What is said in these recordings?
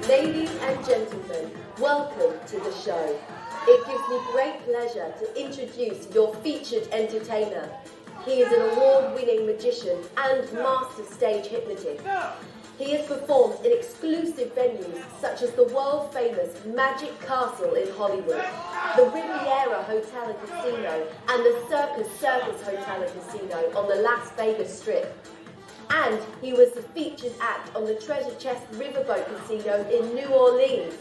Ladies and gentlemen, welcome to the show. It gives me great pleasure to introduce your featured entertainer. He is an award-winning magician and master stage hypnotist. He has performed in exclusive venues such as the world-famous Magic Castle in Hollywood, the Riviera Hotel and Casino, and the Circus Hotel and Casino on the Las Vegas Strip. And he was the featured act on the Treasure Chest Riverboat Casino in New Orleans.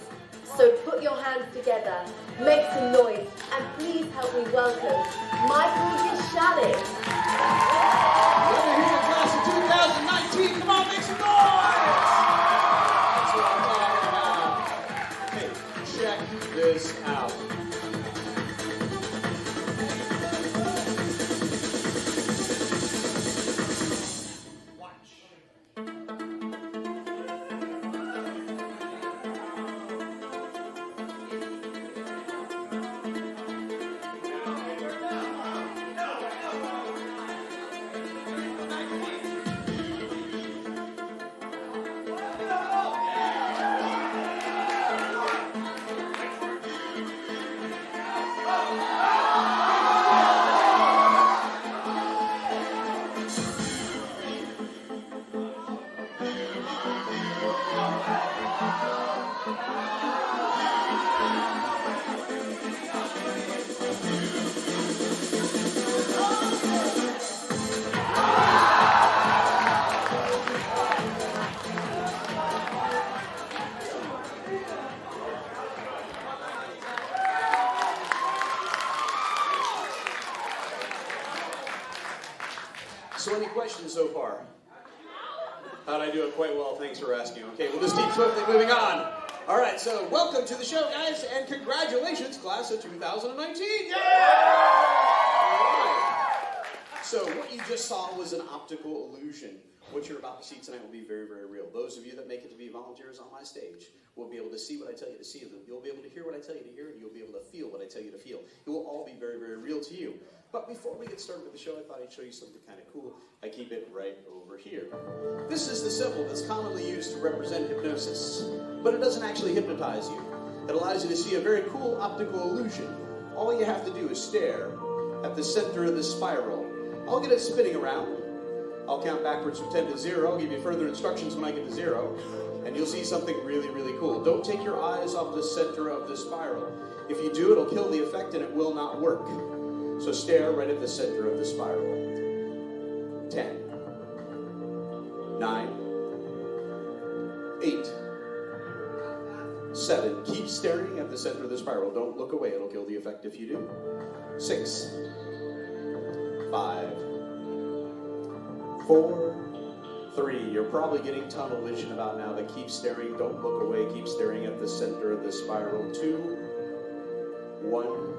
So put your hands together, make some noise, and please help me welcome Michael Deschalis. Let me hear the class of 2019. Come on, make some noise! That's what I'm talking about. Hey, check this out. So any questions so far? How'd I do it? Quite well, thanks for asking. Okay, we'll just keep swiftly moving on. All right, so welcome to the show, guys, and congratulations, class of 2019. Yeah! All right. So what you just saw was an optical illusion. What you're about to see tonight will be very, very real. Those of you that make it to be volunteers on my stage will be able to see what I tell you to see. You'll be able to hear what I tell you to hear, and you'll be able to feel what I tell you to feel. It will all be very, very real to you. But before we get started with the show, I thought I'd show you something kind of cool. I keep it right over here. This is the symbol that's commonly used to represent hypnosis, but it doesn't actually hypnotize you. It allows you to see a very cool optical illusion. All you have to do is stare at the center of the spiral. I'll get it spinning around. I'll count backwards from 10 to 0. I'll give you further instructions when I get to 0. And you'll see something really, really cool. Don't take your eyes off the center of the spiral. If you do, it'll kill the effect and it will not work. So stare right at the center of the spiral. 10, 9, 8, 7. Keep staring at the center of the spiral. Don't look away. It'll kill the effect if you do. 6, 5, 4, 3. You're probably getting tunnel vision about now, but keep staring. Don't look away. Keep staring at the center of the spiral. 2, 1,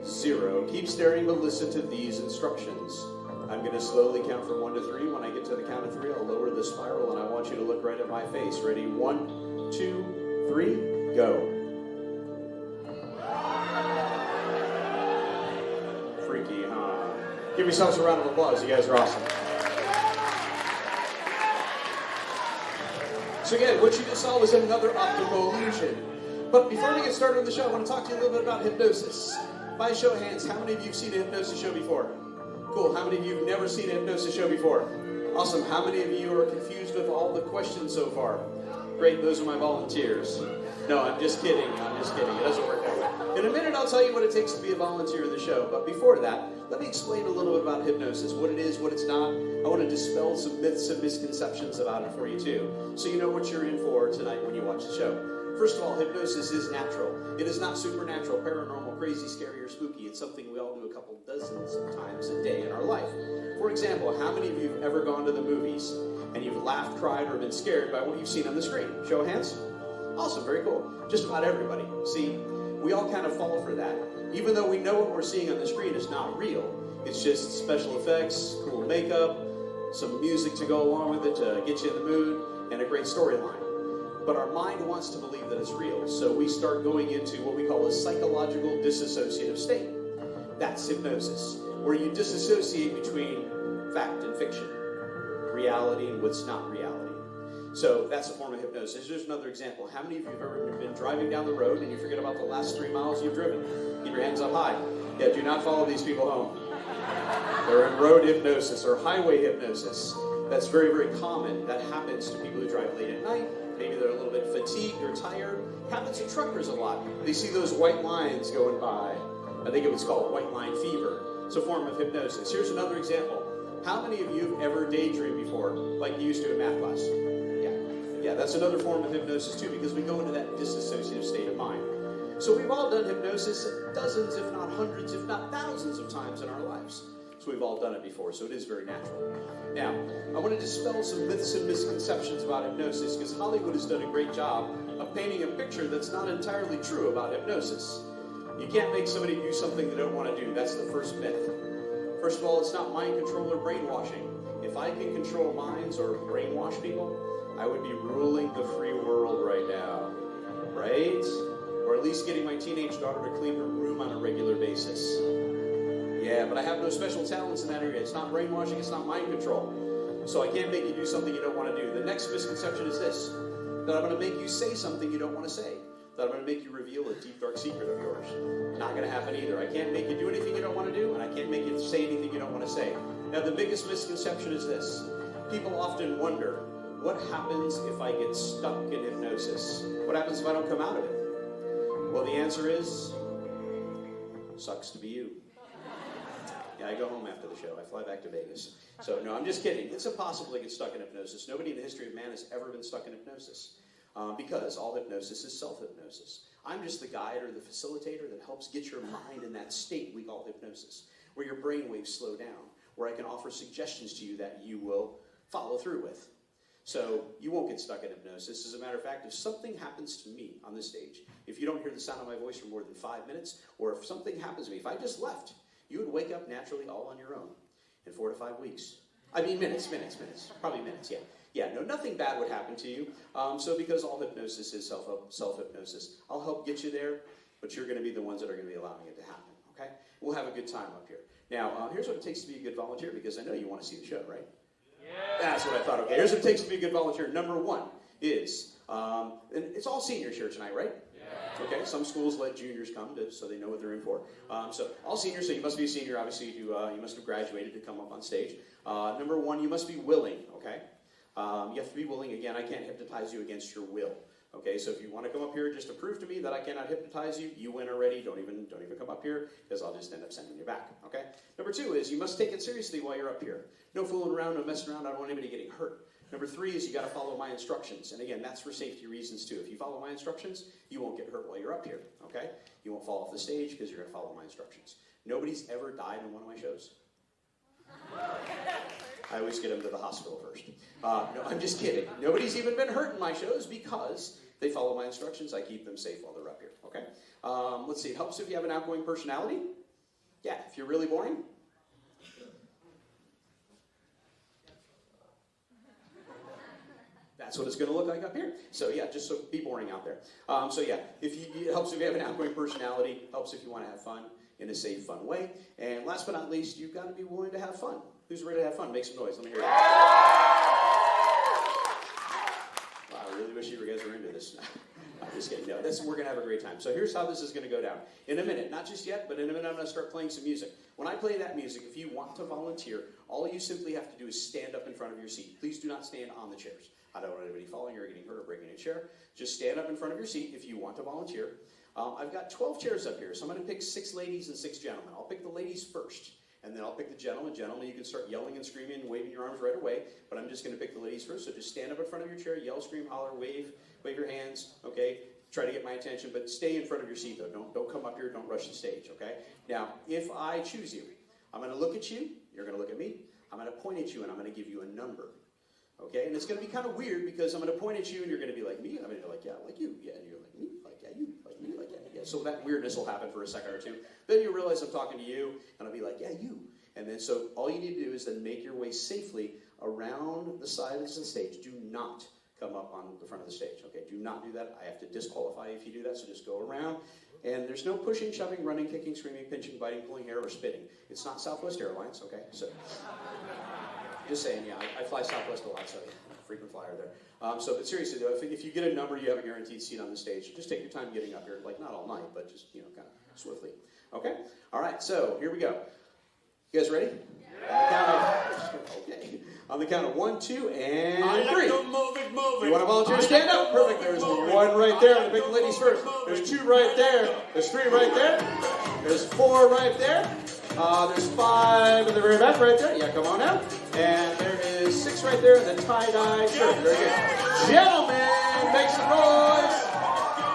0. Keep staring, but listen to these instructions. I'm going to slowly count from 1 to 3. When I get to the count of 3, I'll lower the spiral, and I want you to look right at my face. Ready? 1, 2, 3, go. Freaky, huh? Give yourselves a round of applause. You guys are awesome. So again, what you just saw was another optical illusion. But before we get started on the show, I want to talk to you a little bit about hypnosis. By a show of hands, how many of you have seen a hypnosis show before? Cool. How many of you have never seen a hypnosis show before? Awesome. How many of you are confused with all the questions so far? Great. Those are my volunteers. No, I'm just kidding. I'm just kidding. It doesn't work that way. In a minute, I'll tell you what it takes to be a volunteer in the show. But before that, let me explain a little bit about hypnosis, what it is, what it's not. I want to dispel some myths and misconceptions about it for you, too, so you know what you're in for tonight when you watch the show. First of all, hypnosis is natural. It is not supernatural, paranormal, crazy, scary, or spooky. It's something we all do a couple dozens of times a day in our life. For example, how many of you have ever gone to the movies and you've laughed, cried, or been scared by what you've seen on the screen? Show of hands. Awesome, very cool. Just about everybody. See, we all kind of fall for that. Even though we know what we're seeing on the screen is not real. It's just special effects, cool makeup, some music to go along with it to get you in the mood, and a great storyline. But our mind wants to believe that it's real, so we start going into what we call a psychological dissociative state. That's hypnosis, where you disassociate between fact and fiction, reality and what's not reality. So that's a form of hypnosis. Here's another example. How many of you have ever been driving down the road and you forget about the last 3 miles you've driven? Keep your hands up high. Yeah, do not follow these people home. They're in road hypnosis or highway hypnosis. That's very, very common. That happens to people who drive late at night. Maybe they're a little bit fatigued or tired. It happens to truckers a lot. They see those white lines going by. I think it was called white line fever. It's a form of hypnosis. Here's another example. How many of you have ever daydreamed before, like you used to in math class? Yeah, that's another form of hypnosis too, because we go into that disassociative state of mind. So we've all done hypnosis dozens, if not hundreds, if not thousands of times in our lives. So we've all done it before, so it is very natural. Now, I want to dispel some myths and misconceptions about hypnosis, because Hollywood has done a great job of painting a picture that's not entirely true about hypnosis. You can't make somebody do something they don't want to do. That's the first myth. First of all, it's not mind control or brainwashing. If I can control minds or brainwash people, I would be ruling the free world right now, right? Or at least getting my teenage daughter to clean her room on a regular basis. Yeah, but I have no special talents in that area. It's not brainwashing, it's not mind control. So I can't make you do something you don't want to do. The next misconception is this, that I'm going to make you say something you don't want to say. That I'm going to make you reveal a deep, dark secret of yours. Not going to happen either. I can't make you do anything you don't want to do, and I can't make you say anything you don't want to say. Now, the biggest misconception is this. People often wonder, what happens if I get stuck in hypnosis? What happens if I don't come out of it? Well, the answer is, sucks to be you. Yeah, I go home after the show. I fly back to Vegas. So, no, I'm just kidding. It's impossible to get stuck in hypnosis. Nobody in the history of man has ever been stuck in hypnosis. Because all hypnosis is self-hypnosis. I'm just the guide or the facilitator that helps get your mind in that state we call hypnosis, where your brain waves slow down, where I can offer suggestions to you that you will follow through with. So you won't get stuck in hypnosis. As a matter of fact, if something happens to me on this stage, if you don't hear the sound of my voice for more than 5 minutes, or if something happens to me, if I just left, you would wake up naturally all on your own in 4 to 5 weeks. I mean minutes, probably minutes, yeah. Yeah, no, nothing bad would happen to you. So because all hypnosis is self-hypnosis, I'll help get you there, but you're going to be the ones that are going to be allowing it to happen, okay? We'll have a good time up here. Now, here's what it takes to be a good volunteer, because I know you want to see the show, right? That's what I thought. Okay, here's what it takes to be a good volunteer. Number one is, and it's all seniors here tonight, right? Yeah. Okay, some schools let juniors come so they know what they're in for. So all seniors, so you must be a senior. Obviously, you must have graduated to come up on stage. Number one, you must be willing, okay? You have to be willing. Again, I can't hypnotize you against your will. Okay, so if you want to come up here just to prove to me that I cannot hypnotize you, you win already. Don't even come up here, because I'll just end up sending you back. Okay. Number two is you must take it seriously while you're up here. No fooling around, no messing around. I don't want anybody getting hurt. Number three is you got to follow my instructions, and again, that's for safety reasons too. If you follow my instructions, you won't get hurt while you're up here. Okay. You won't fall off the stage because you're going to follow my instructions. Nobody's ever died in one of my shows. I always get them to the hospital first. No, I'm just kidding. Nobody's even been hurt in my shows because they follow my instructions. I keep them safe while they're up here. Okay. Let's see. It helps if you have an outgoing personality. Yeah. If you're really boring. That's what it's going to look like up here. So yeah, just so be boring out there. So yeah, it helps if you have an outgoing personality. Helps if you want to have fun in a safe, fun way. And last but not least, you've got to be willing to have fun. Who's ready to have fun? Make some noise. Let me hear it. Wow, I really wish you guys were into this. I'm just kidding. No, we're going to have a great time. So here's how this is going to go down. In a minute, not just yet, but in a minute I'm going to start playing some music. When I play that music, if you want to volunteer, all you simply have to do is stand up in front of your seat. Please do not stand on the chairs. I don't want anybody falling or getting hurt or breaking a chair. Just stand up in front of your seat if you want to volunteer. I've got 12 chairs up here, so I'm going to pick 6 ladies and 6 gentlemen. I'll pick the ladies first, and then I'll pick the gentlemen. Gentlemen, you can start yelling and screaming and waving your arms right away, but I'm just going to pick the ladies first. So just stand up in front of your chair, yell, scream, holler, wave your hands, okay? try to get my attention, but stay in front of your seat though. Don't come up here, don't rush the stage, okay? Now, if I choose you, I'm gonna look at you, you're gonna look at me, I'm gonna point at you and I'm gonna give you a number. Okay, and it's gonna be kind of weird because I'm gonna point at you and you're gonna be like me, and I'm gonna be like, yeah, like you, yeah, and you're like me, like yeah, you, like me, like yeah. So that weirdness will happen for a second or two. Then you realize I'm talking to you, and I'll be like, yeah, you. And then so all you need to do is then make your way safely around the sides of the stage. Do not come up on the front of the stage, okay? Do not do that. I have to disqualify you if you do that, so just go around. And there's no pushing, shoving, running, kicking, screaming, pinching, biting, pulling hair, or spitting. It's not Southwest Airlines, okay? So, just saying, yeah, I fly Southwest a lot, so yeah, frequent flyer there. But seriously though, if you get a number, you have a guaranteed seat on the stage. Just take your time getting up here, like not all night, but just, kind of swiftly. Okay? All right, so here we go. You guys ready? Okay. On the count of 1, 2, and 3. You want to volunteer to stand up? Perfect. There's 1 right there. I'm going to pick the ladies first. There's 2 right there. There's 3 right there. There's 4 right there. There's 5 in the very back right there. Yeah, come on out. And there is 6 right there in the tie-dye shirt. Very good. Gentlemen, make some noise.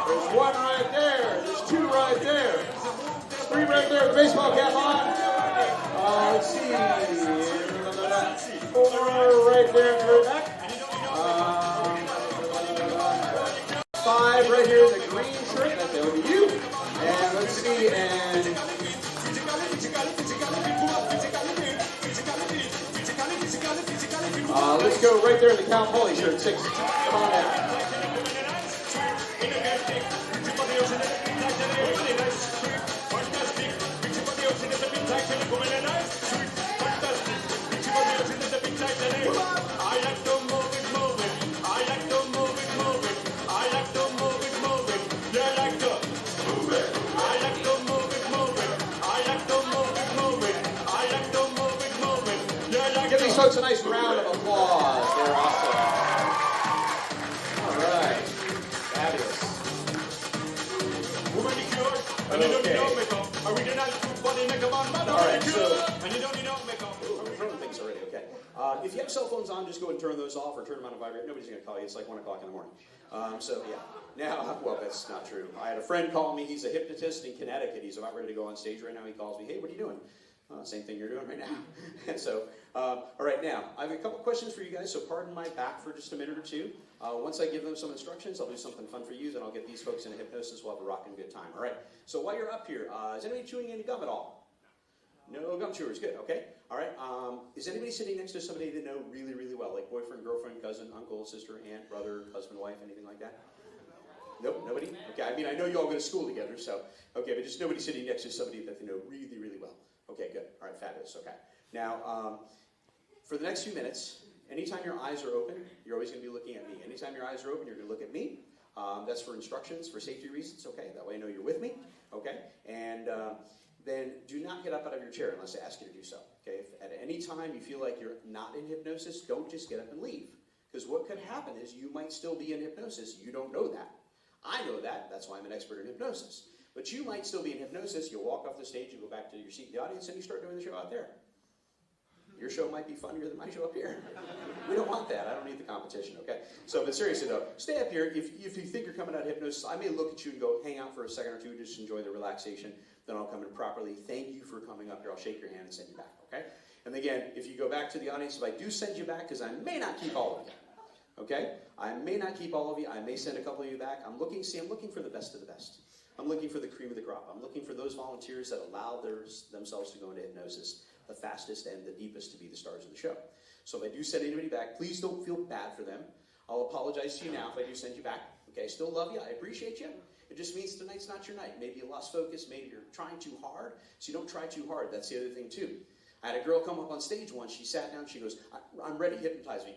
There's 1 right there. There's 2 right there. 3 right there with the baseball cap on. Let's see. 4 right there in the very back. 5 right here in the green shirt. That will be you. And let's see. And let's go right there in the Cal Poly shirt. 6. Come on down. Give these folks a nice round of applause. They're awesome. All right. Fabulous. Okay. All right, so thanks already. Okay. If you have cell phones on, just go and turn those off or turn them on to vibrate. Nobody's going to call you. It's like 1 o'clock in the morning. So, yeah. Now, well, that's not true. I had a friend call me. He's a hypnotist in Connecticut. He's about ready to go on stage right now. He calls me, hey, what are you doing? Same thing you're doing right now. And so, all right, now, I have a couple questions for you guys, so pardon my back for just a minute or two. Once I give them some instructions, I'll do something fun for you, then I'll get these folks into hypnosis. We'll have a rocking good time. All right, so while you're up here, is anybody chewing any gum at all? No gum chewers, good, okay. All right, is anybody sitting next to somebody they know really, really well, like boyfriend, girlfriend, cousin, uncle, sister, aunt, brother, husband, wife, anything like that? Nope, nobody? Okay, I mean, I know you all go to school together, so, okay, but just nobody sitting next to somebody that they know really, really well. Okay, good. All right, fabulous. Okay. Now, for the next few minutes, anytime your eyes are open, you're always going to be looking at me. Anytime your eyes are open, you're going to look at me. That's for instructions, for safety reasons. Okay, that way I know you're with me. Okay, and then do not get up out of your chair unless I ask you to do so. Okay, if at any time you feel like you're not in hypnosis, don't just get up and leave. Because what could happen is you might still be in hypnosis. You don't know that. I know that. That's why I'm an expert in hypnosis. But you might still be in hypnosis. You'll walk off the stage, you go back to your seat in the audience, and you start doing the show out there. Your show might be funnier than my show up here. We don't want that. I don't need the competition, okay? So, but seriously though, stay up here. If you think you're coming out of hypnosis, I may look at you and go, hang out for a second or two, just enjoy the relaxation. Then I'll come in properly. Thank you for coming up here. I'll shake your hand and send you back, okay? And again, if you go back to the audience, if I do send you back, because I may not keep all of you, okay? I may not keep all of you. I may send a couple of you back. I'm looking for the best of the best. I'm looking for the cream of the crop. I'm looking for those volunteers that allow themselves to go into hypnosis, the fastest and the deepest to be the stars of the show. So if I do send anybody back, please don't feel bad for them. I'll apologize to you now if I do send you back. Okay, I still love you. I appreciate you. It just means tonight's not your night. Maybe you lost focus. Maybe you're trying too hard. So you don't try too hard. That's the other thing too. I had a girl come up on stage once. She sat down. She goes, I'm ready. Hypnotize me.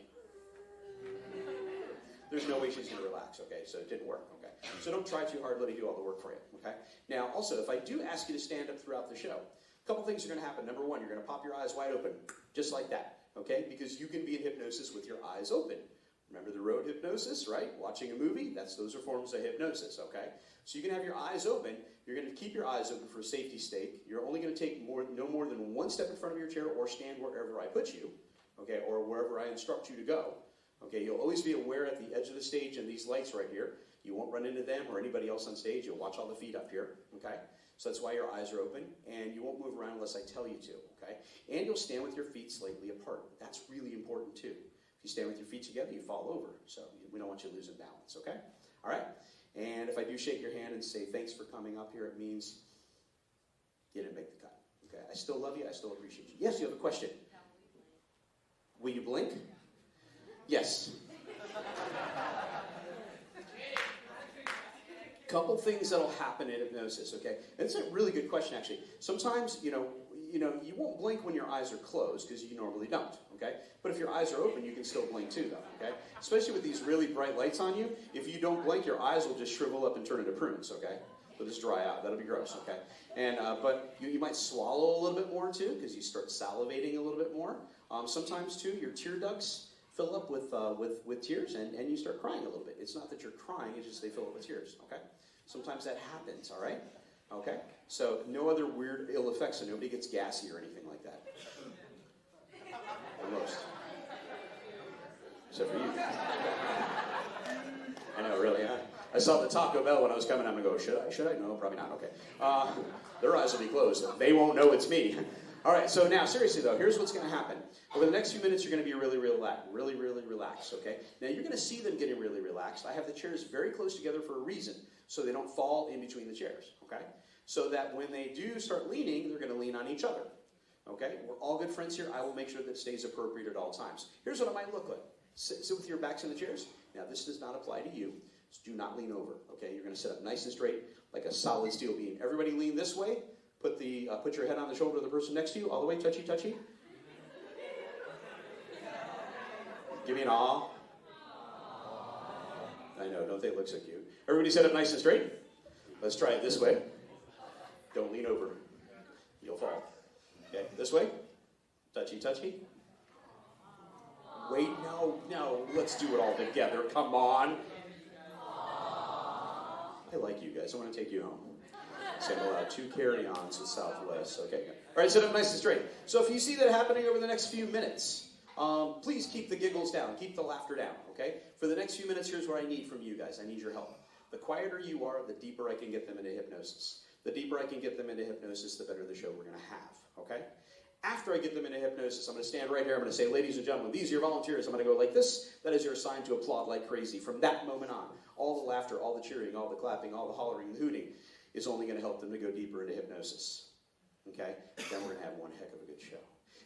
There's no way she's going to relax, okay? So it didn't work, okay? So don't try too hard. Let me do all the work for you, okay? Now, also, if I do ask you to stand up throughout the show, a couple things are going to happen. Number one, you're going to pop your eyes wide open, just like that, okay? Because you can be in hypnosis with your eyes open. Remember the road hypnosis, right? Watching a movie, those are forms of hypnosis, okay? So you can have your eyes open. You're going to keep your eyes open for a safety stake. You're only going to take no more than 1 step in front of your chair or stand wherever I put you, okay, or wherever I instruct you to go. Okay, you'll always be aware at the edge of the stage and these lights right here. You won't run into them or anybody else on stage. You'll watch all the feet up here, okay? So that's why your eyes are open, and you won't move around unless I tell you to, okay? And you'll stand with your feet slightly apart. That's really important too. If you stand with your feet together, you fall over. So we don't want you losing balance, okay? All right? And if I do shake your hand and say thanks for coming up here, it means you didn't make the cut, okay? I still love you. I still appreciate you. Yes, you have a question. Will you blink? Yes. Couple things that'll happen in hypnosis, okay? And it's a really good question, actually. Sometimes, you won't blink when your eyes are closed because you normally don't, okay? But if your eyes are open, you can still blink too, though, okay? Especially with these really bright lights on you, if you don't blink, your eyes will just shrivel up and turn into prunes, okay? They'll just dry out. That'll be gross, okay? And but you might swallow a little bit more too because you start salivating a little bit more. Sometimes too, your tear ducts fill up with tears and you start crying a little bit. It's not that you're crying, it's just they fill up with tears, okay? Sometimes that happens, all right? Okay? So no other weird ill effects, so nobody gets gassy or anything like that. Almost. Except for you. I know, really, I saw the Taco Bell when I was coming. I'm going to go, should I? No, probably not. Okay. Their eyes will be closed. They won't know it's me. All right, so now, seriously, though, here's what's going to happen. Over the next few minutes, you're going to be really relaxed, okay? Now, you're going to see them getting really relaxed. I have the chairs very close together for a reason, so they don't fall in between the chairs, okay? So that when they do start leaning, they're going to lean on each other, okay? We're all good friends here. I will make sure that it stays appropriate at all times. Here's what it might look like. Sit with your backs in the chairs. Now, this does not apply to you. So do not lean over, okay? You're going to sit up nice and straight like a solid steel beam. Everybody lean this way. Put your head on the shoulder of the person next to you, all the way, touchy, touchy. Give me an aw. I know, don't they look so cute? Everybody sit up nice and straight. Let's try it this way. Don't lean over. You'll fall. Okay, this way. Touchy, touchy. Wait, no, let's do it all together. Come on. I like you guys. I want to take you home. So I'm allowed 2 carry-ons with Southwest. Okay. All right, sit up nice and straight. So if you see that happening over the next few minutes, please keep the giggles down. Keep the laughter down, okay? For the next few minutes, here's what I need from you guys. I need your help. The quieter you are, the deeper I can get them into hypnosis. The deeper I can get them into hypnosis, the better the show we're going to have, okay? After I get them into hypnosis, I'm going to stand right here. I'm going to say, ladies and gentlemen, these are your volunteers. I'm going to go like this. That is your sign to applaud like crazy. From that moment on, all the laughter, all the cheering, all the clapping, all the hollering, the hooting is only going to help them to go deeper into hypnosis. Okay? Then we're going to have one heck of a good show.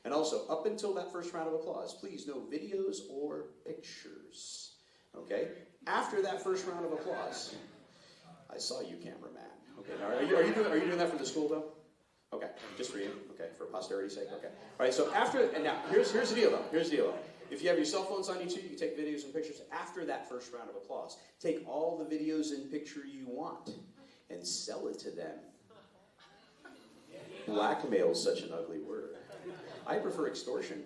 And also, up until that first round of applause, please, no videos or pictures. Okay? After that first round of applause, I saw you, cameraman. Okay, now are you doing that for the school, though? Okay, just for you. Okay, for posterity's sake. Okay. All right, so and now, here's the deal, though. Here's the deal, though. If you have your cell phones on you, too, you can take videos and pictures after that first round of applause. Take all the videos and picture you want and sell it to them. Blackmail is such an ugly word. I prefer extortion.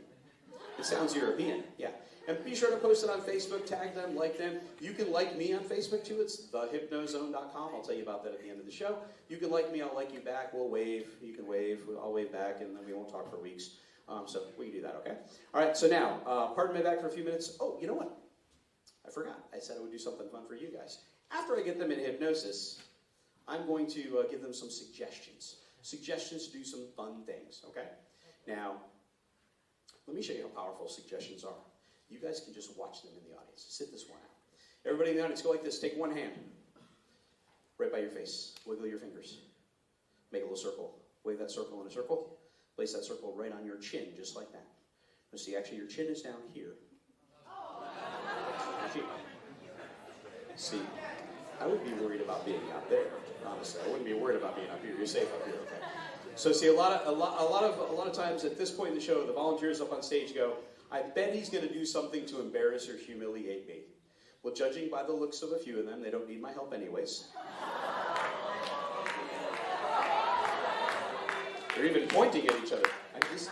It sounds European, yeah. And be sure to post it on Facebook, tag them, like them. You can like me on Facebook too. It's thehypnozone.com. I'll tell you about that at the end of the show. You can like me, I'll like you back. We'll wave. You can wave. I'll wave back, and then we won't talk for weeks. So we can do that, okay? All right, so now, pardon my back for a few minutes. Oh, you know what? I forgot. I said I would do something fun for you guys. After I get them in hypnosis, I'm going to give them some suggestions. Suggestions to do some fun things, okay? Now, let me show you how powerful suggestions are. You guys can just watch them in the audience. Sit this one out. Everybody in the audience, go like this. Take one hand. Right by your face. Wiggle your fingers. Make a little circle. Wave that circle in a circle. Place that circle right on your chin, just like that. Now see, actually, your chin is down here. See, I would be worried about being out there. Honestly, I wouldn't be worried about being up here. You're safe up here, okay? So see, a lot of times at this point in the show, the volunteers up on stage go, I bet he's going to do something to embarrass or humiliate me. Well, judging by the looks of a few of them, they don't need my help anyways. They're even pointing at each other. I'm just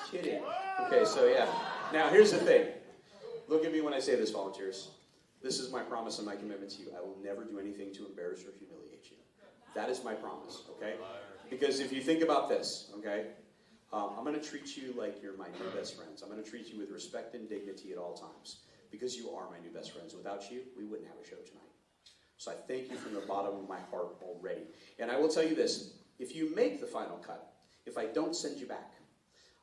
kidding. Okay, so yeah. Now, here's the thing. Look at me when I say this, volunteers. This is my promise and my commitment to you. I will never do anything to embarrass or humiliate you. That is my promise, okay? Because if you think about this, okay, I'm going to treat you like you're my new best friends. I'm going to treat you with respect and dignity at all times. because you are my new best friends. Without you, we wouldn't have a show tonight. So I thank you from the bottom of my heart already. And I will tell you this, if you make the final cut, if I don't send you back,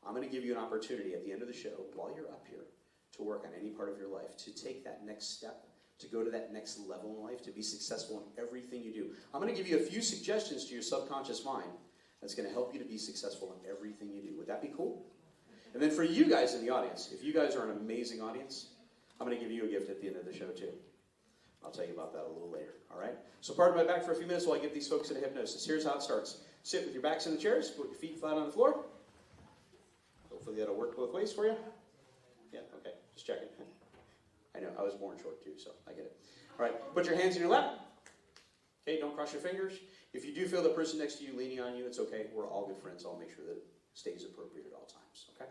I'm going to give you an opportunity at the end of the show, while you're up here, to work on any part of your life, to take that next step, to go to that next level in life, to be successful in everything you do. I'm going to give you a few suggestions to your subconscious mind that's going to help you to be successful in everything you do. Would that be cool? And then for you guys in the audience, if you guys are an amazing audience, I'm going to give you a gift at the end of the show too. I'll tell you about that a little later, all right? So pardon my back for a few minutes while I get these folks into hypnosis. Here's how it starts. Sit with your backs in the chairs, put your feet flat on the floor. Hopefully that'll work both ways for you. Yeah, okay, just checking. I know, I was born short too, so I get it. All right, put your hands in your lap. Okay, don't cross your fingers. If you do feel the person next to you leaning on you, it's okay. We're all good friends. I'll make sure that it stays appropriate at all times, okay?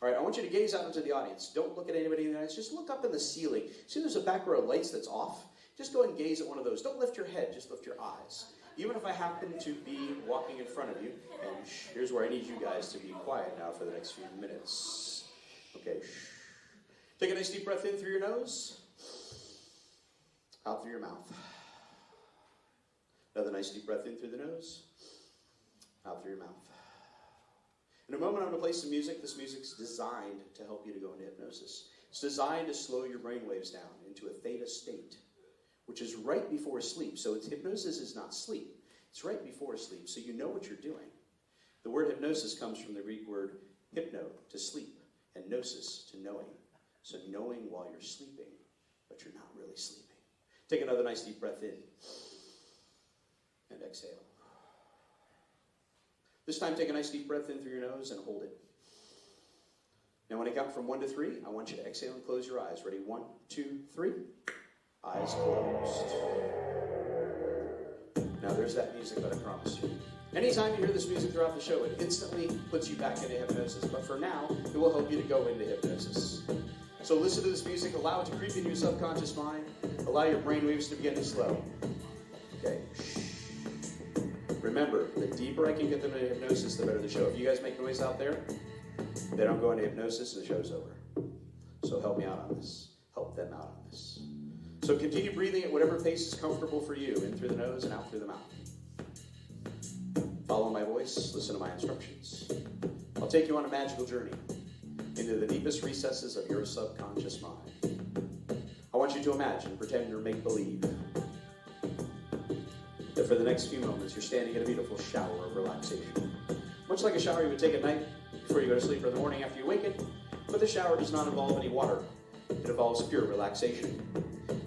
All right, I want you to gaze out into the audience. Don't look at anybody in the audience. Just look up in the ceiling. See there's a back row of lights that's off? Just go and gaze at one of those. Don't lift your head, just lift your eyes. Even if I happen to be walking in front of you, and here's where I need you guys to be quiet now for the next few minutes. Okay, take a nice deep breath in through your nose, out through your mouth. Another nice deep breath in through the nose, out through your mouth. In a moment, I'm going to play some music. This music's designed to help you to go into hypnosis. It's designed to slow your brain waves down into a theta state, which is right before sleep. So hypnosis is not sleep. It's right before sleep, so you know what you're doing. The word hypnosis comes from the Greek word hypno, to sleep, and gnosis, to knowing. So knowing while you're sleeping, but you're not really sleeping. Take another nice deep breath in, and exhale. This time, take a nice deep breath in through your nose and hold it. Now, when I count from 1 to 3, I want you to exhale and close your eyes. Ready? 1, 2, 3. Eyes closed. Now, there's that music that I promised you. Anytime you hear this music throughout the show, it instantly puts you back into hypnosis. But for now, it will help you to go into hypnosis. So listen to this music. Allow it to creep into your subconscious mind. Allow your brain waves to begin to slow. Okay. Remember, the deeper I can get them into hypnosis, the better the show. If you guys make noise out there, they don't go into hypnosis and the show's over. So help me out on this. Help them out on this. So continue breathing at whatever pace is comfortable for you, in through the nose and out through the mouth. Follow my voice, listen to my instructions. I'll take you on a magical journey into the deepest recesses of your subconscious mind. I want you to imagine, pretend, or make believe that for the next few moments you're standing in a beautiful shower of relaxation. Much like a shower you would take at night before you go to sleep or in the morning after you awaken, but the shower does not involve any water. It involves pure relaxation.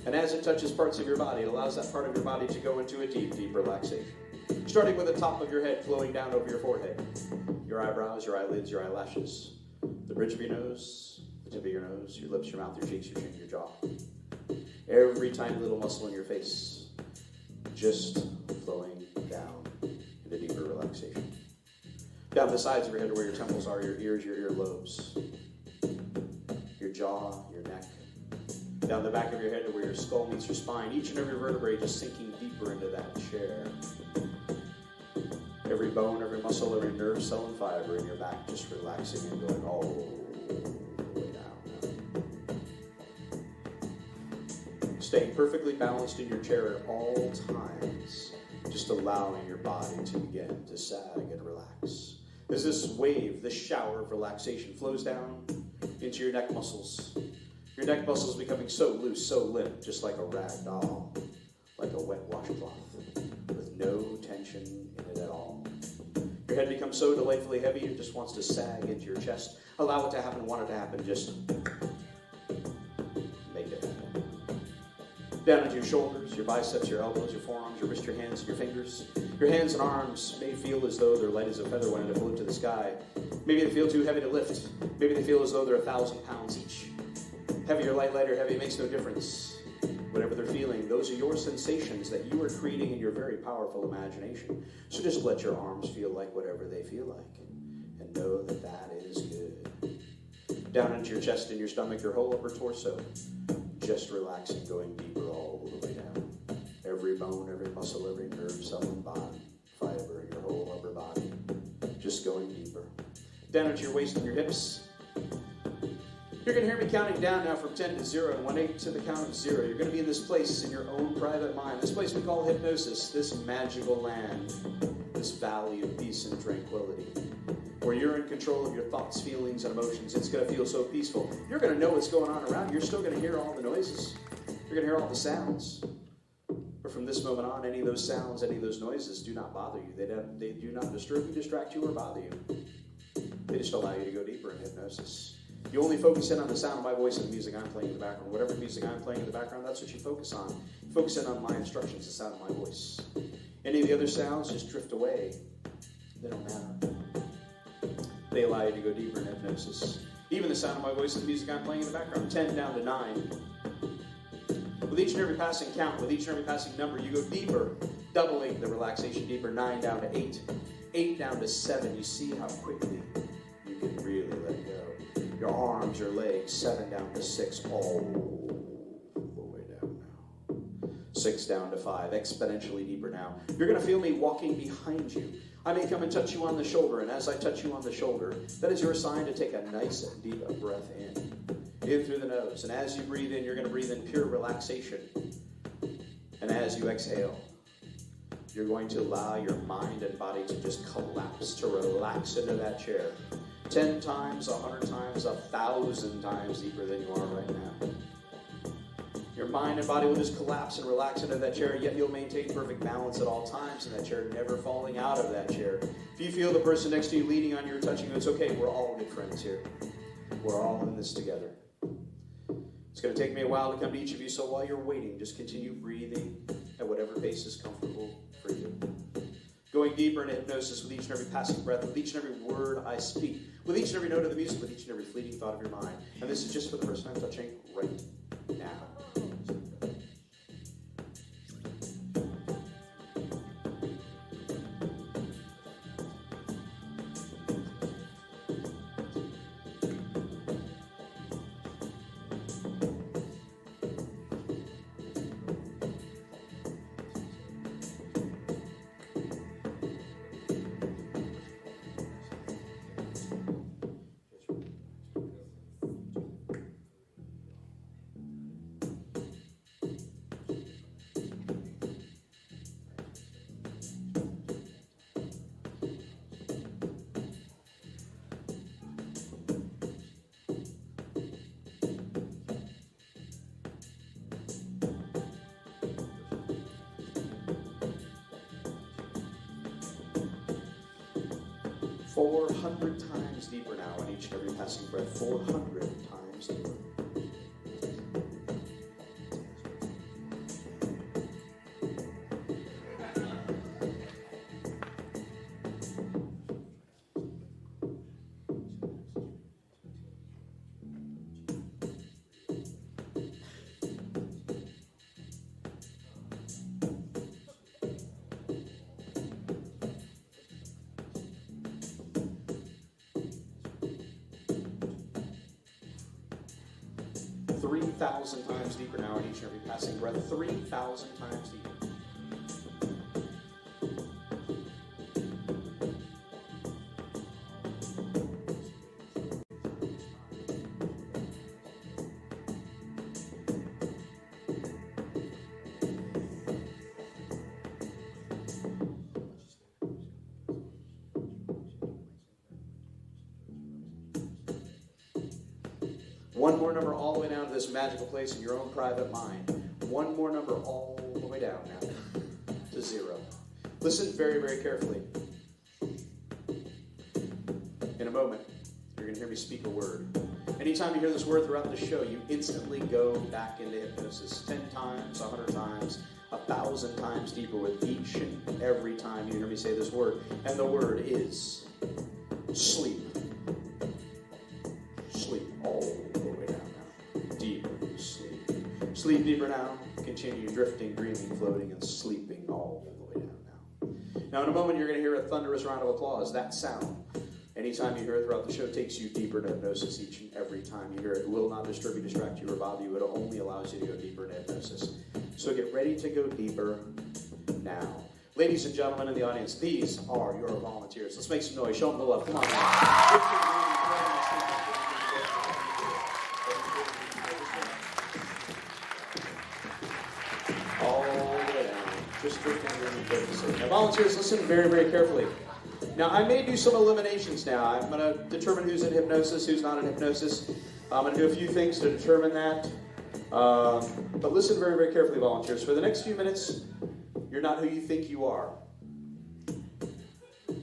And as it touches parts of your body, it allows that part of your body to go into a deep, deep relaxation. Starting with the top of your head, flowing down over your forehead, your eyebrows, your eyelids, your eyelashes, the bridge of your nose, the tip of your nose, your lips, your mouth, your cheeks, your chin, your jaw. Every tiny little muscle in your face, just flowing down into deeper relaxation. Down the sides of your head where your temples are, your ears, your earlobes, your jaw, your neck. Down the back of your head to where your skull meets your spine, each and every vertebrae just sinking deeper into that chair. Every bone, every muscle, every nerve cell and fiber in your back just relaxing and going all the way down. Staying perfectly balanced in your chair at all times, just allowing your body to begin to sag and relax. As this wave, this shower of relaxation flows down into your neck muscles. Your neck muscles becoming so loose, so limp, just like a rag doll, like a wet washcloth, with no tension in it at all. Your head becomes so delightfully heavy, it just wants to sag into your chest. Allow it to happen, want it to happen, just make it happen. Down into your shoulders, your biceps, your elbows, your forearms, your wrists, your hands, and your fingers. Your hands and arms may feel as though they're light as a feather wanting to float to the sky. Maybe they feel too heavy to lift. Maybe they feel as though they're 1,000 pounds each. Heavy or light, light or heavy, it makes no difference. Whatever they're feeling, those are your sensations that you are creating in your very powerful imagination. So just let your arms feel like whatever they feel like. And know that that is good. Down into your chest and your stomach, your whole upper torso. Just relaxing, going deeper all the way down. Every bone, every muscle, every nerve, cell, and body, fiber, your whole upper body. Just going deeper. Down into your waist and your hips. You're going to hear me counting down now from 10 to 0, and 1-8 to the count of 0. You're going to be in this place in your own private mind, this place we call hypnosis, this magical land, this valley of peace and tranquility, where you're in control of your thoughts, feelings, and emotions. It's going to feel so peaceful. You're going to know what's going on around you. You're still going to hear all the noises. You're going to hear all the sounds. But from this moment on, any of those sounds, any of those noises do not bother you. They do not disturb you, distract you, or bother you. They just allow you to go deeper in hypnosis. You only focus in on the sound of my voice and the music I'm playing in the background. Whatever music I'm playing in the background, that's what you focus on. You focus in on my instructions, the sound of my voice. Any of the other sounds just drift away. They don't matter. They allow you to go deeper in hypnosis. Even the sound of my voice and the music I'm playing in the background. 10 down to 9. With each and every passing count, with each and every passing number, you go deeper, doubling the relaxation deeper. 9 down to 8. 8 down to 7. You see how quickly you can really let go. Your arms, your legs, 7 down to 6, all the way down now. 6 down to 5, exponentially deeper now. You're going to feel me walking behind you. I may come and touch you on the shoulder, and as I touch you on the shoulder, that is your sign to take a nice deep breath in through the nose. And as you breathe in, you're going to breathe in pure relaxation. And as you exhale, you're going to allow your mind and body to just collapse, to relax into that chair. 10 times, 100 times, 1,000 times deeper than you are right now. Your mind and body will just collapse and relax into that chair, yet you'll maintain perfect balance at all times in that chair, never falling out of that chair. If you feel the person next to you leaning on you or touching you, it's okay. We're all good friends here. We're all in this together. It's going to take me a while to come to each of you, so while you're waiting, just continue breathing at whatever pace is comfortable for you. Going deeper into hypnosis with each and every passing breath, with each and every word I speak, with each and every note of the music, with each and every fleeting thought of your mind. And this is just for the person I'm touching right now. 400 times deeper now in each and every passing breath. 400 times deeper. Thousand times deeper now in each and every passing breath. 3,000 times deeper. One more number all the way down to this magical place in your own private mind. One more number all the way down now to 0. Listen very, very carefully. In a moment, you're going to hear me speak a word. Anytime you hear this word throughout the show, you instantly go back into hypnosis 10 times, 100 times, 1,000 times deeper with each and every time you hear me say this word. And the word is sleep. Sleep all the way down now. Deeper sleep. Sleep deeper now. Continue drifting, dreaming, floating, and sleeping all the way down now. Now in a moment you're going to hear a thunderous round of applause. That sound, anytime you hear it throughout the show, takes you deeper into hypnosis each and every time you hear it. It will not disturb you, distract you, or bother you. It only allows you to go deeper into hypnosis. So get ready to go deeper now. Ladies and gentlemen in the audience, these are your volunteers. Let's make some noise. Show them the love. Come on. Just drifting underneath the facility. Now, volunteers, listen very, very carefully. Now, I may do some eliminations now. I'm going to determine who's in hypnosis, who's not in hypnosis. I'm going to do a few things to determine that. But listen very, very carefully, volunteers. For the next few minutes, you're not who you think you are.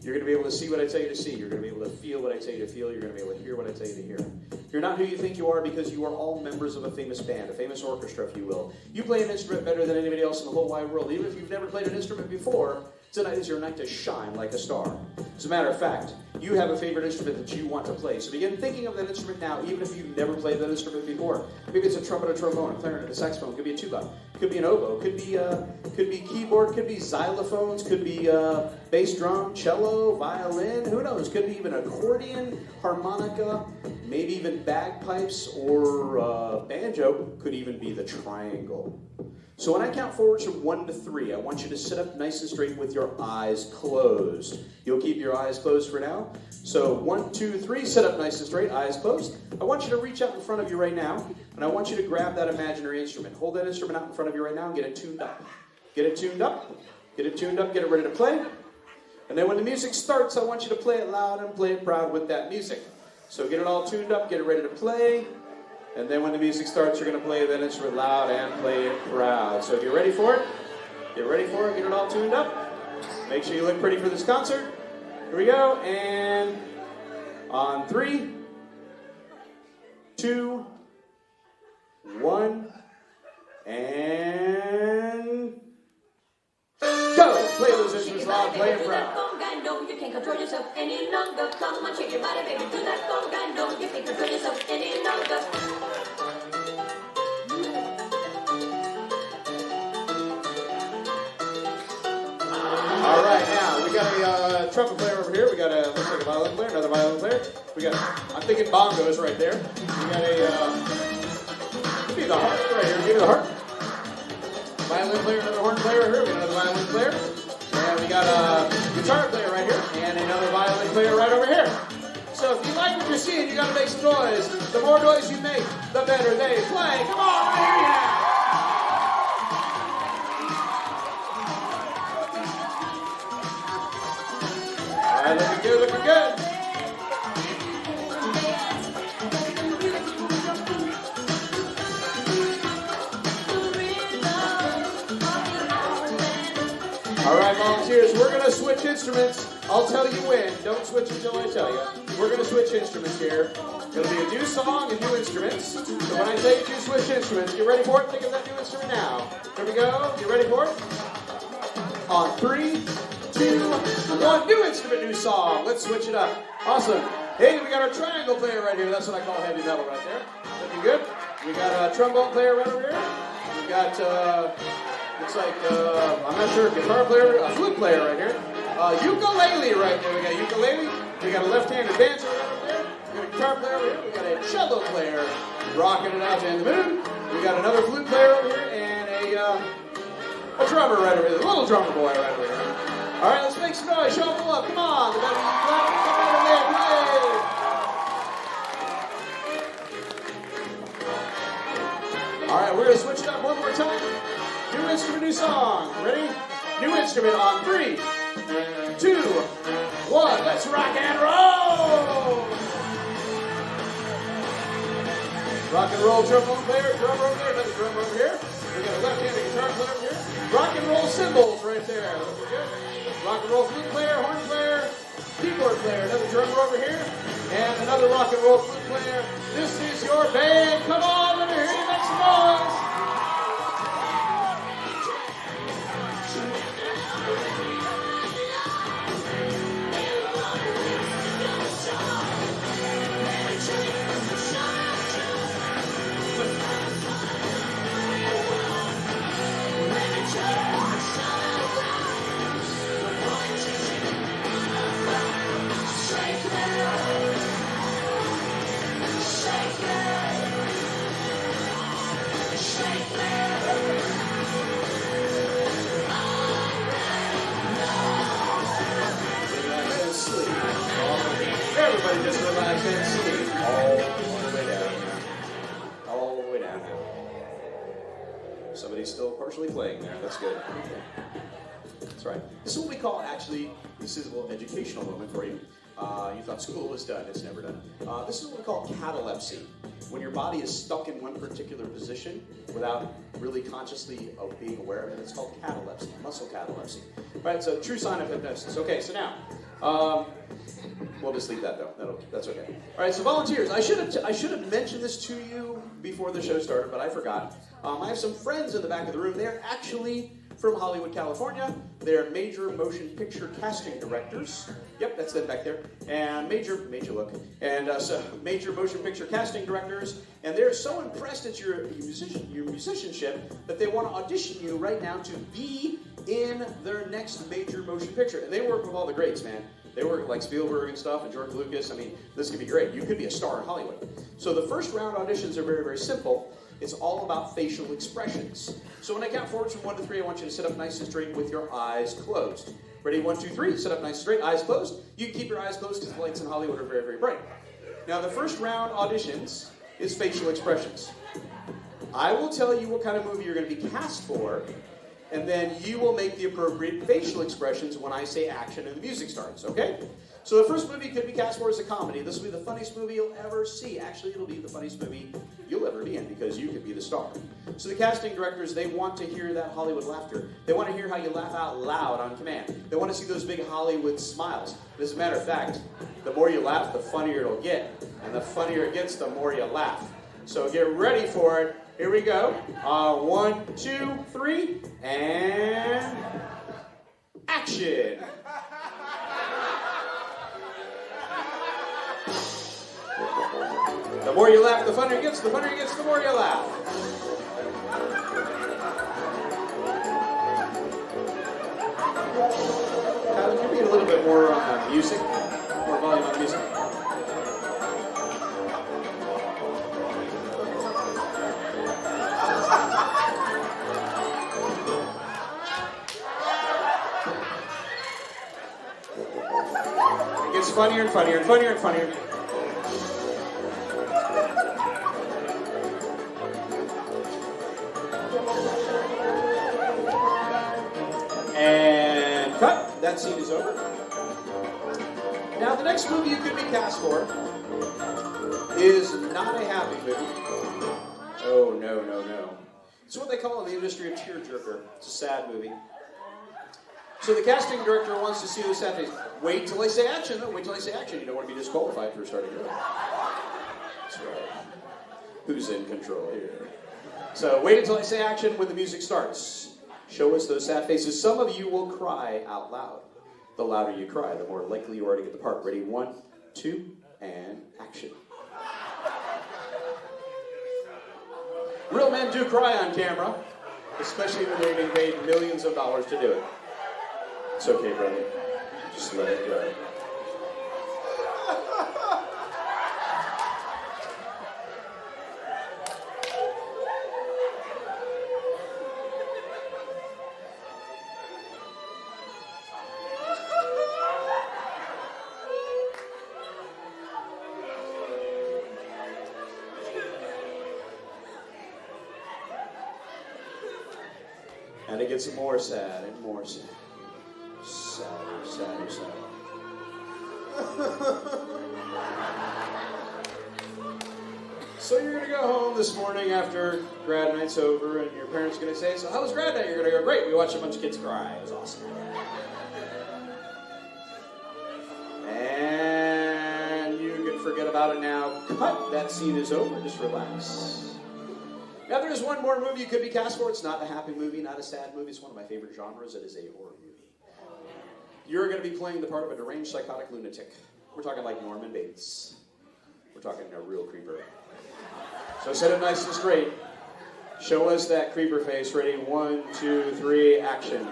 You're going to be able to see what I tell you to see. You're going to be able to feel what I tell you to feel. You're going to be able to hear what I tell you to hear. You're not who you think you are because you are all members of a famous band, a famous orchestra, if you will. You play an instrument better than anybody else in the whole wide world. Even if you've never played an instrument before, tonight is your night to shine like a star. As a matter of fact, you have a favorite instrument that you want to play. So begin thinking of that instrument now, even if you've never played that instrument before. Maybe it's a trumpet, a trombone, a clarinet, a saxophone, could be a tuba, could be an oboe, could be keyboard, could be xylophones, could be bass drum, cello, violin, who knows? Could be even accordion, harmonica, maybe even bagpipes or banjo, could even be the triangle. So when I count forwards from 1 to 3, I want you to sit up nice and straight with your eyes closed. You'll keep your eyes closed for now. So 1, 2, 3, sit up nice and straight, eyes closed. I want you to reach out in front of you right now, and I want you to grab that imaginary instrument. Hold that instrument out in front of you right now and get it tuned up. Get it tuned up, get it tuned up, get it ready to play. And then when the music starts, I want you to play it loud and play it proud with that music. So get it all tuned up, get it ready to play. And then when the music starts, you're going to play that instrument loud and play it proud. So if you're ready for it, get it all tuned up. Make sure you look pretty for this concert. Here we go, and on 3, 2, 1, and go! Play those instruments loud, play it proud. You can't control yourself any longer. Come on, shake your body, baby, do that conga. No, you can't control yourself any longer. All right, now we got a trumpet player over here. We got a looks like a violin player, another violin player. We got I'm thinking bongos right there. We got give me the harp right here. Give me the harp. Violin player, another horn player right here. We got another violin player. And we got a guitar player right here, and another violin player right over here. So if you like what you're seeing, you got to make some noise. The more noise you make, the better they play. Come on, let me hear you now. All right, looking good, looking good. All right, volunteers, we're going to switch instruments. I'll tell you when. Don't switch until I tell you. We're going to switch instruments here. It'll be a new song and new instruments. So when I say to switch instruments, get ready for it. Think of that new instrument now. Here we go. You ready for it? On 3, 2, 1. New instrument, new song. Let's switch it up. Awesome. Hey, we got our triangle player right here. That's what I call heavy metal right there. Looking good. We got a trombone player right over here. We got... looks like, I'm not sure, guitar player, a flute player right here. Ukulele right there. We got a ukulele. We got a left-handed dancer right over there. We got a guitar player over here. We got a cello player rocking it out in the moon. We got another flute player over here and a drummer right over there. A little drummer boy right over here. All right, let's make some noise. Show them up. Come on. Come over there. Play. All right, we're going to switch it up one more time. New instrument, new song. Ready? New instrument on 3, 2, 1. Let's rock and roll! Rock and roll trombone player, drummer over there, another drummer over here. We got a left-handed guitar player over here. Rock and roll cymbals right there. Looking good. Rock and roll flute player, horn player, keyboard player, another drummer over here, and another rock and roll flute player. This is your band. Come on, let me hear you make some noise. Everybody just relax and sleep all the way down. All the way down. Somebody's still partially playing there. That's good. That's right. This is what we call, actually, this is a little educational moment for you. You thought school was done. It's never done. This is what we call catalepsy. When your body is stuck in one particular position without really consciously being aware of it, it's called catalepsy, muscle catalepsy. All right, so true sign of hypnosis. Okay, so now, we'll just leave that though. That's okay. All right, so volunteers. I should have mentioned this to you before the show started, but I forgot. I have some friends in the back of the room. They're actually from Hollywood, California. They're major motion picture casting directors. Yep, that's them back there. And major look. And so major motion picture casting directors. And they're so impressed at your musicianship that they want to audition you right now to be in their next major motion picture. And they work with all the greats, man. They work like Spielberg and stuff, and George Lucas. I mean, this could be great. You could be a star in Hollywood. So the first round auditions are very, very simple. It's all about facial expressions. So when I count forwards from 1 to 3, I want you to sit up nice and straight with your eyes closed. Ready? 1, 2, 3. Sit up nice and straight, eyes closed. You can keep your eyes closed because the lights in Hollywood are very, very bright. Now, the first round auditions is facial expressions. I will tell you what kind of movie you're going to be cast for, and then you will make the appropriate facial expressions when I say action and the music starts, okay? So the first movie could be cast for as a comedy. This will be the funniest movie you'll ever see. Actually, it'll be the funniest movie you'll ever be in because you could be the star. So the casting directors, they want to hear that Hollywood laughter. They want to hear how you laugh out loud on command. They want to see those big Hollywood smiles. As a matter of fact, the more you laugh, the funnier it'll get. And the funnier it gets, the more you laugh. So get ready for it. Here we go. 1, 2, 3, and action. The more you laugh, the funnier it gets. The funnier it gets, the more you laugh. Tyler, can you be a little bit more on the music? More volume on the music. It gets funnier and funnier and funnier and funnier. And cut. That scene is over. Now, the next movie you could be cast for is not a happy movie. Oh, no, no, no. It's what they call in the industry a tearjerker. It's a sad movie. So the casting director wants to see the sad face. Wait till I say action, though. Wait till I say action. You don't want to be disqualified for starting early. That's right. Who's in control here? So wait until I say action when the music starts. Show us those sad faces. Some of you will cry out loud. The louder you cry, the more likely you are to get the part. Ready? 1, 2, and action. Real men do cry on camera, especially when they're getting paid millions of dollars to do it. It's okay, brother. Just let it go. And it gets more sad and more sad. Sadder, sadder, sadder. So you're going to go home this morning after grad night's over, and your parents are going to say, so how was grad night? You're going to go, great, we watched a bunch of kids cry. It was awesome. And you can forget about it now. Cut. That scene is over. Just relax. Now, there's one more movie you could be cast for. It's not a happy movie, not a sad movie. It's one of my favorite genres. It is a horror movie. You're going to be playing the part of a deranged psychotic lunatic. We're talking like Norman Bates. We're talking a real creeper. So sit up nice and straight. Show us that creeper face. Ready? 1, 2, 3, action.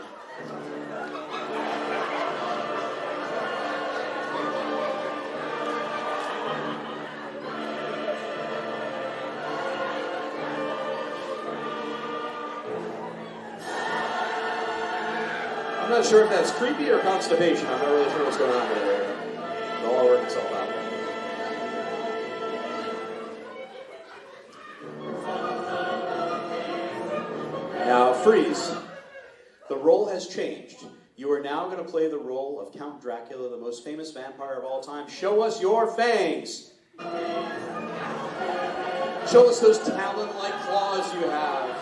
I'm not sure if that's creepy or constipation. I'm not really sure what's going on there. It'll all work itself out. Now, freeze. The role has changed. You are now going to play the role of Count Dracula, the most famous vampire of all time. Show us your fangs. Show us those talon-like claws you have.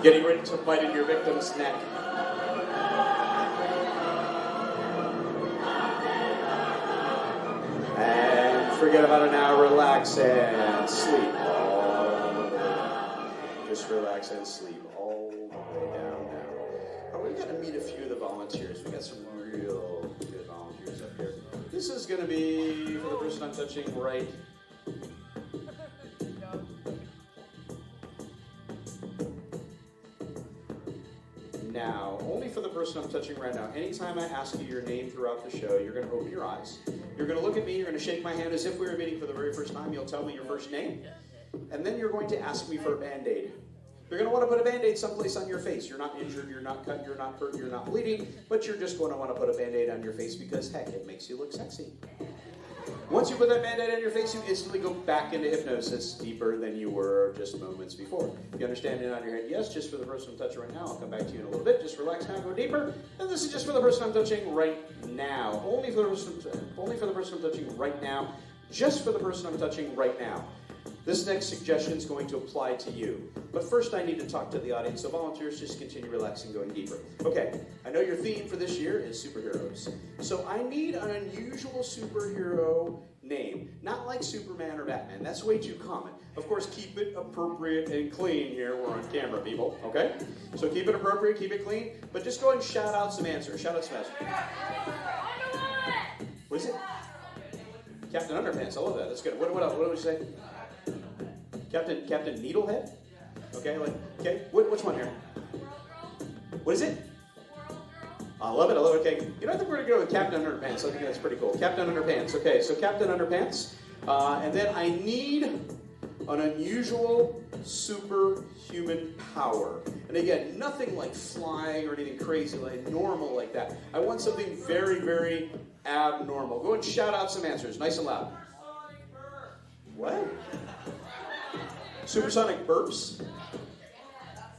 Getting ready to bite into your victim's neck. And forget about it now. Relax and sleep. Just relax and sleep all the way down now. We've got to meet a few of the volunteers. We got some real good volunteers up here. This is going to be for the person I'm touching right now. Only for the person I'm touching right now. Anytime I ask you your name throughout the show, you're going to open your eyes. You're going to look at me. You're going to shake my hand as if we were meeting for the very first time. You'll tell me your first name. And then you're going to ask me for a Band-Aid. You're going to want to put a Band-Aid someplace on your face. You're not injured, you're not cut, you're not hurt, you're not bleeding, but you're just going to want to put a Band-Aid on your face because, heck, it makes you look sexy. Once you put that Band-Aid on your face, you instantly go back into hypnosis deeper than you were just moments before. If you understand it on your head, yes, just for the person I'm touching right now. I'll come back to you in a little bit. Just relax now, go deeper. And this is just for the person I'm touching right now. Only for the person I'm touching right now. Just for the person I'm touching right now. This next suggestion is going to apply to you. But first I need to talk to the audience, so volunteers just continue relaxing, going deeper. Okay, I know your theme for this year is superheroes. So I need an unusual superhero name. Not like Superman or Batman, that's way too common. Of course, keep it appropriate and clean here. We're on camera, people, okay? So keep it appropriate, keep it clean, but just go ahead and shout out some answers. Shout out some answers. What is it? Captain Underpants, I love that, that's good. What would you say? Captain Needlehead? Okay, okay. Which one here? What is it? I love it, okay. You know, I think we're gonna go with Captain Underpants. I think that's pretty cool. Captain Underpants, okay, so Captain Underpants. And then I need an unusual superhuman power. And again, nothing like flying or anything crazy, like normal like that. I want something very, very abnormal. Go and shout out some answers, nice and loud. What? Supersonic burps?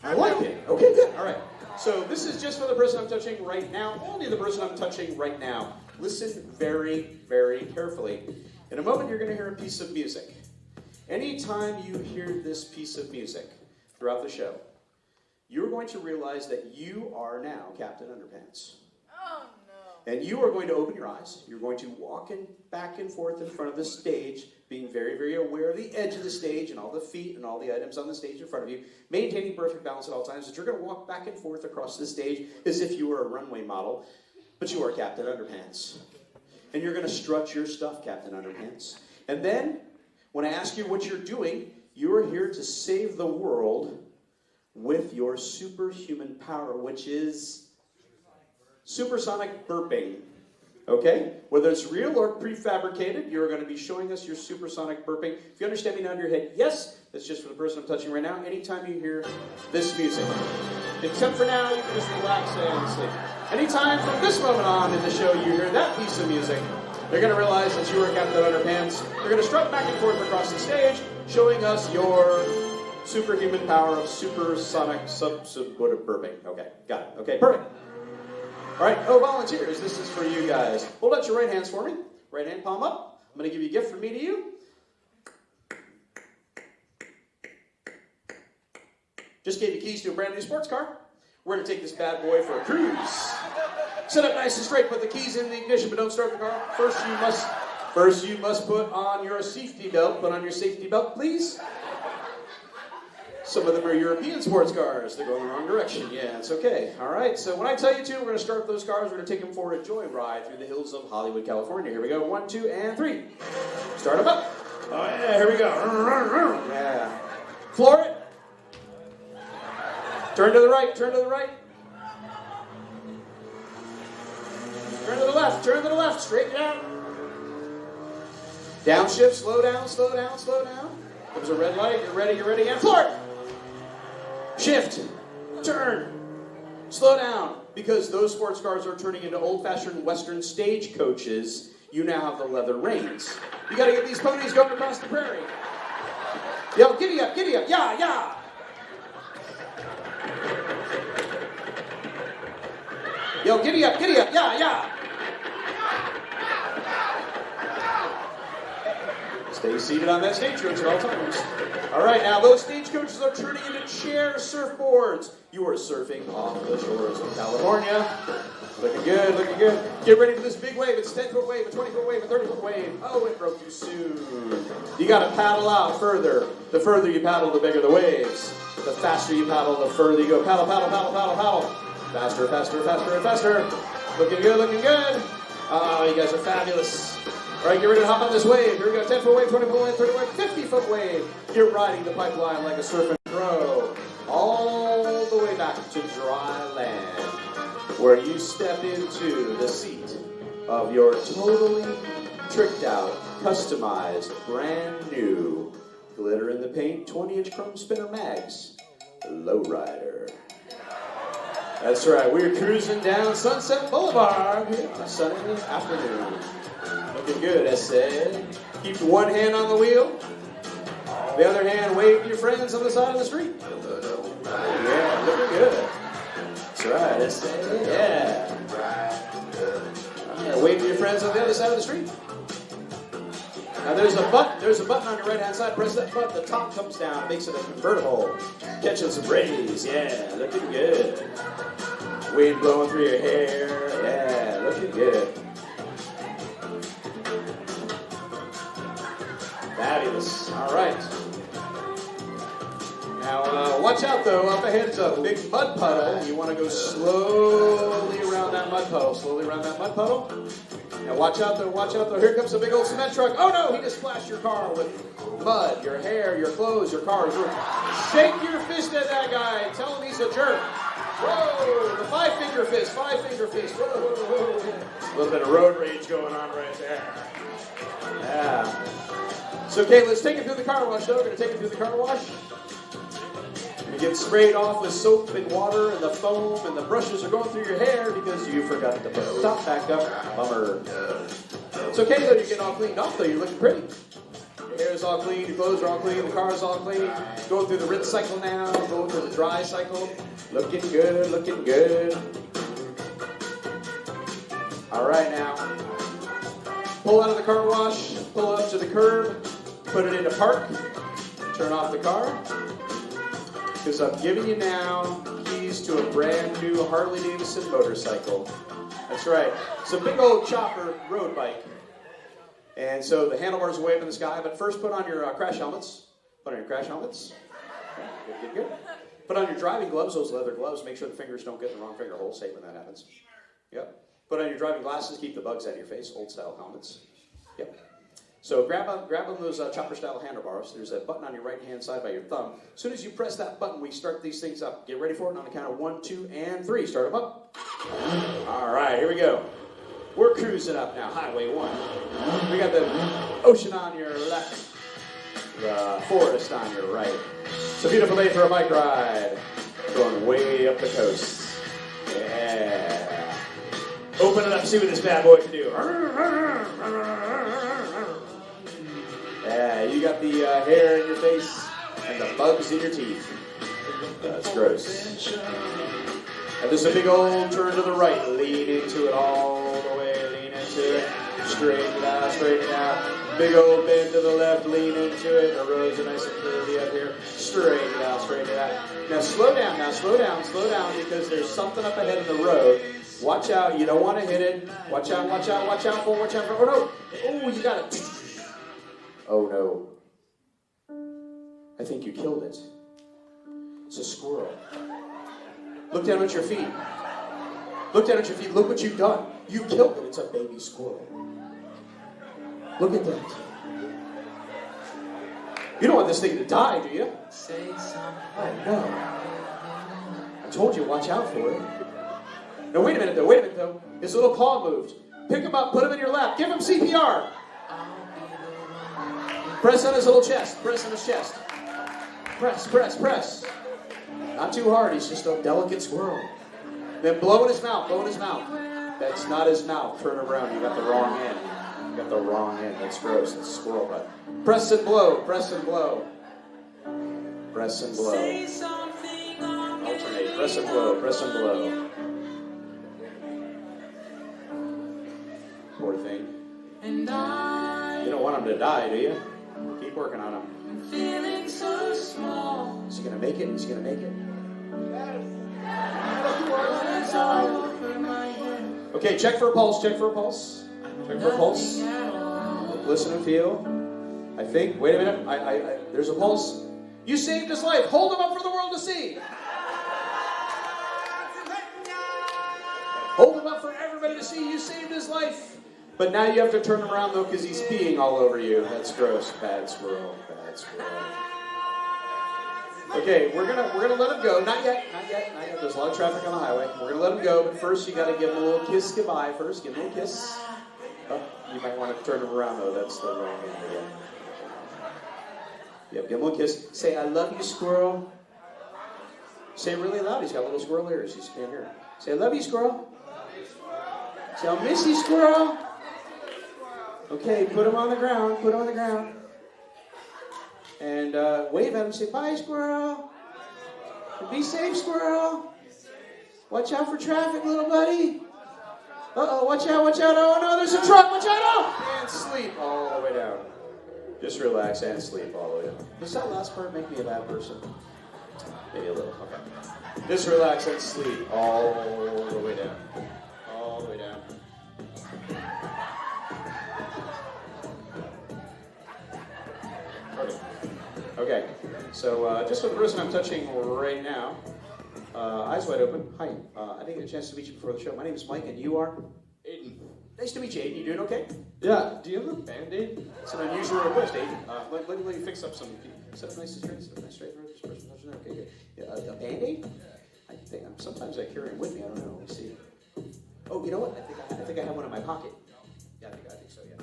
I like it. Okay, good. All right. So this is just for the person I'm touching right now. Only the person I'm touching right now. Listen very, very carefully. In a moment, you're going to hear a piece of music. Anytime you hear this piece of music throughout the show, you're going to realize that you are now Captain Underpants. Oh, no. And you are going to open your eyes. You're going to walk back and forth in front of the stage, being very, very aware of the edge of the stage and all the feet and all the items on the stage in front of you, maintaining perfect balance at all times. But you're going to walk back and forth across the stage as if you were a runway model, but you are Captain Underpants. And you're going to strut your stuff, Captain Underpants. And then, when I ask you what you're doing, you are here to save the world with your superhuman power, which is supersonic burping. Okay? Whether it's real or prefabricated, you're going to be showing us your supersonic burping. If you understand me now in your head, yes, that's just for the person I'm touching right now. Anytime you hear this music. Except for now, you can just relax and sleep. Anytime from this moment on in the show you hear that piece of music, you're going to realize that you are Captain Underpants. You're going to strut back and forth across the stage, showing us your superhuman power of supersonic burping. Okay, got it. Okay, perfect. All right, volunteers, this is for you guys. Hold out your right hands for me. Right hand palm up. I'm going to give you a gift from me to you. Just gave you keys to a brand new sports car. We're going to take this bad boy for a cruise. Sit up nice and straight. Put the keys in the ignition, but don't start the car. First you must put on your safety belt. Put on your safety belt, please. Some of them are European sports cars. They're going the wrong direction. Yeah, it's okay. All right, so when I tell you to, we're going to start those cars. We're going to take them for a joyride through the hills of Hollywood, California. Here we go. 1, 2, and 3. Start them up. Oh, yeah, here we go. Yeah. Floor it. Turn to the right. Turn to the right. Turn to the left. Turn to the left. Straighten out. Downshift. Slow down. Slow down. Slow down. There's a red light. You're ready. You're ready. And floor it. Shift, turn, slow down, because those sports cars are turning into old-fashioned Western stagecoaches. You now have the leather reins. You got to get these ponies going across the prairie. Yo, giddy up, yeah, yeah. go. Giddy up, yeah, yeah. Stay seated on that stagecoach at all times. All right, now those stagecoaches are turning into chair surfboards. You are surfing on the shores of California. Looking good, looking good. Get ready for this big wave. It's a 10-foot wave, a 20-foot wave, a 30-foot wave. Oh, it broke too soon. You got to paddle out further. The further you paddle, the bigger the waves. The faster you paddle, the further you go. Paddle, paddle, paddle, paddle, paddle. Faster, faster, faster, and faster. Looking good, looking good. Oh, you guys are fabulous. All right, get ready to hop on this wave. Here we go. 10-foot wave, 20-foot wave, 30-foot wave, 50-foot wave. You're riding the pipeline like a surfing pro. All the way back to dry land, where you step into the seat of your totally tricked out, customized, brand new, glitter in the paint, 20-inch chrome spinner mags, lowrider. That's right, we're cruising down Sunset Boulevard on a sunny afternoon. Looking good, I said. Keep one hand on the wheel. The other hand, wave to your friends on the side of the street. Yeah, looking good. That's right, I said, yeah. All right, wave to your friends on the other side of the street. Now there's a button on your right-hand side. Press that button, the top comes down, makes it a convertible. Catching some rays, yeah, looking good. Wind blowing through your hair, yeah, looking good. Fabulous. All right. Now, watch out, though. Up ahead's a big mud puddle. You want to go slowly around that mud puddle. Slowly around that mud puddle. Now, watch out, though. Watch out, though. Here comes a big old cement truck. Oh, no. He just splashed your car with mud, your hair, your clothes, your car. Shake your fist at that guy. Tell him he's a jerk. Whoa. The five-finger fist. Five-finger fist. Whoa, whoa, whoa. A little bit of road rage going on right there. Yeah. So, okay, let's take it through the car wash, though. We're going to take it through the car wash. You get sprayed off with soap and water, and the foam and the brushes are going through your hair because you forgot to put the top back up. Bummer. It's okay, though. You're getting all cleaned off, though. You're looking pretty. Your hair's all clean. Your clothes are all clean. The car's all clean. Going through the rinse cycle now. Going through the dry cycle. Looking good. Looking good. All right, now. Pull out of the car wash. Pull up to the curb. Put it into park. Turn off the car. Because I'm giving you now keys to a brand new Harley-Davidson motorcycle. That's right. It's a big old chopper road bike. And so the handlebars are way up in the sky. But first put on your crash helmets. Put on your crash helmets. Good, good, good. Put on your driving gloves, those leather gloves. Make sure the fingers don't get in the wrong finger hole. Safe when that happens. Yep. Put on your driving glasses. Keep the bugs out of your face. Old style helmets. Yep. So grab on those chopper-style handlebars. There's a button on your right-hand side by your thumb. As soon as you press that button, we start these things up. Get ready for it on the count of 1, 2, and 3. Start them up. All right, here we go. We're cruising up now. Highway 1. We got the ocean on your left, the forest on your right. It's a beautiful day for a bike ride. Going way up the coast. Yeah. Open it up, see what this bad boy can do. Yeah, you got the hair in your face and the bugs in your teeth. That's gross. And there's a big old turn to the right. Lean into it all the way. Lean into it. Straighten it out, straighten it out. Big old bend to the left. Lean into it. The roads are nice and curvy up here. Straighten it out, straighten it out. Now slow down, slow down, because there's something up ahead of the road. Watch out, you don't want to hit it. Watch out, watch out, watch out for, watch out for. Oh no! Oh, you got it. Oh no. I think you killed it. It's a squirrel. Look down at your feet. Look down at your feet. Look what you've done. You killed it. It's a baby squirrel. Look at that. You don't want this thing to die, do you? Oh no. I told you, watch out for it. No, wait a minute though. His little paw moved. Pick him up, put him in your lap. Give him CPR. Press on his little chest. Press on his chest. Press, press, press. Not too hard. He's just a delicate squirrel. Then blow in his mouth. Blow in his mouth. That's not his mouth. Turn around. You got the wrong end. You got the wrong end. That's gross. That's squirrel butt. Press and blow. Press and blow. Press and blow. Alternate. Press and blow. Press and blow. die, do you? Keep working on him. I'm feeling so small. Is he going to make it? Is he going to make it? It's all over my head. Okay, check for a pulse. Check for a pulse. Check for a pulse. Nothing at all. Listen and feel. I think. Wait a minute. There's a pulse. You saved his life. Hold him up for the world to see. Hold him up for everybody to see. You saved his life. But now you have to turn him around though, because he's peeing all over you. That's gross. Bad squirrel. Bad squirrel. Okay, we're gonna let him go. Not yet. Not yet. Not yet. There's a lot of traffic on the highway. We're gonna let him go, but first you got to give him a little kiss goodbye. First, give him a little kiss. Oh, you might want to turn him around though. That's the wrong hand again. Yep, give him a little kiss. Say, "I love you, squirrel." Say it really loud. He's got little squirrel ears. He's in here. Say, "I love you, squirrel." Say, "I'll miss you, squirrel." Okay, put him on the ground. Put him on the ground. And wave at him. Say, "Bye, squirrel. And be safe, squirrel. Watch out for traffic, little buddy. Uh-oh, watch out, watch out. Oh, no, there's a truck. Watch out. Oh! And sleep all the way down. Just relax and sleep all the way down. Does that last part make me a bad person? Maybe a little. Okay. Just relax and sleep all the way down. All the way down. Okay, so just for the person I'm touching right now, eyes wide open. Hi, I didn't get a chance to meet you before the show. My name is Mike, and you are? Aiden. Nice to meet you, Aiden. You doing okay? Yeah, do you have a Band-Aid? It's an unusual request, Aiden. Let me fix up some. Set up nice and straight. Set up nice straight for this person touching there. Okay, good. Yeah, a Band-Aid? I think sometimes I carry them with me. I don't know. Let me see. Oh, you know what? I think I have one in my pocket. Yeah, I think so. Yeah.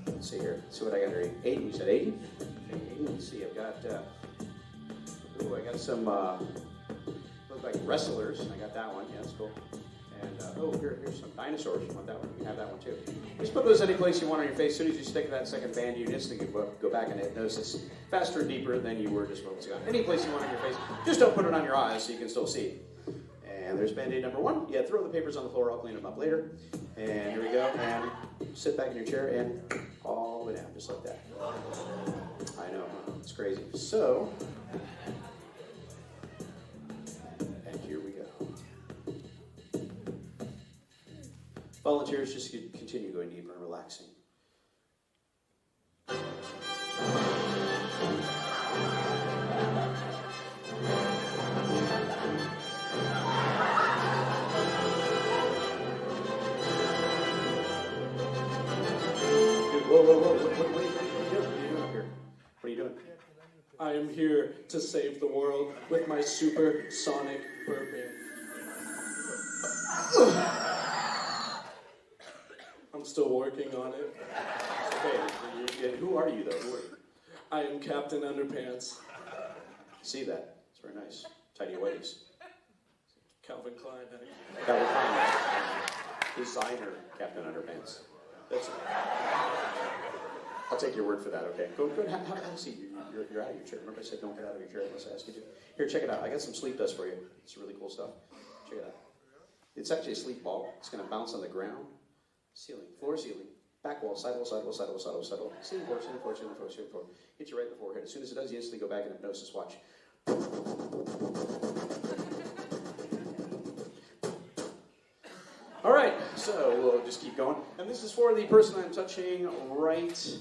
Let's see here. Let's see what I got here. Aiden. You said Aiden? Okay, Aiden. Let's see. I've got. I got some. Look like wrestlers. I got that one. Yeah, that's cool. And here's some dinosaurs. You want that one? You can have that one too. Just put those any place you want on your face. As soon as you stick that second band, you instantly go back into hypnosis faster and deeper than you were just focusing on. Any place you want on your face. Just don't put it on your eyes so you can still see. And there's Band-Aid number one. Yeah, throw the papers on the floor. I'll clean them up later. And here we go. And sit back in your chair and all the way down, just like that. I know, it's crazy. So, and here we go. Volunteers, just continue going deeper and relaxing. Whoa, what are you doing up here? What are you doing? I am here to save the world with my supersonic burping. I'm still working on it. Okay, who are you though? Who are you? I am Captain Underpants. See that? It's very nice. Tidy whities. Calvin Klein, honey. Calvin Klein. Designer Captain Underpants. That's. I'll take your word for that. Okay. Go. Have a seat. You're out of your chair. Remember I said don't get out of your chair unless I ask you to. Here, check it out. I got some sleep dust for you. It's really cool stuff. Check it out. It's actually a sleep ball. It's going to bounce on the ground, ceiling, floor, ceiling, back wall, side wall, side wall, side wall, side wall, side wall, ceiling floor, ceiling floor, ceiling floor, ceiling floor. Hit you right in the forehead. As soon as it does, you instantly go back in hypnosis. Watch. All right, so we'll just keep going. And this is for the person I'm touching right.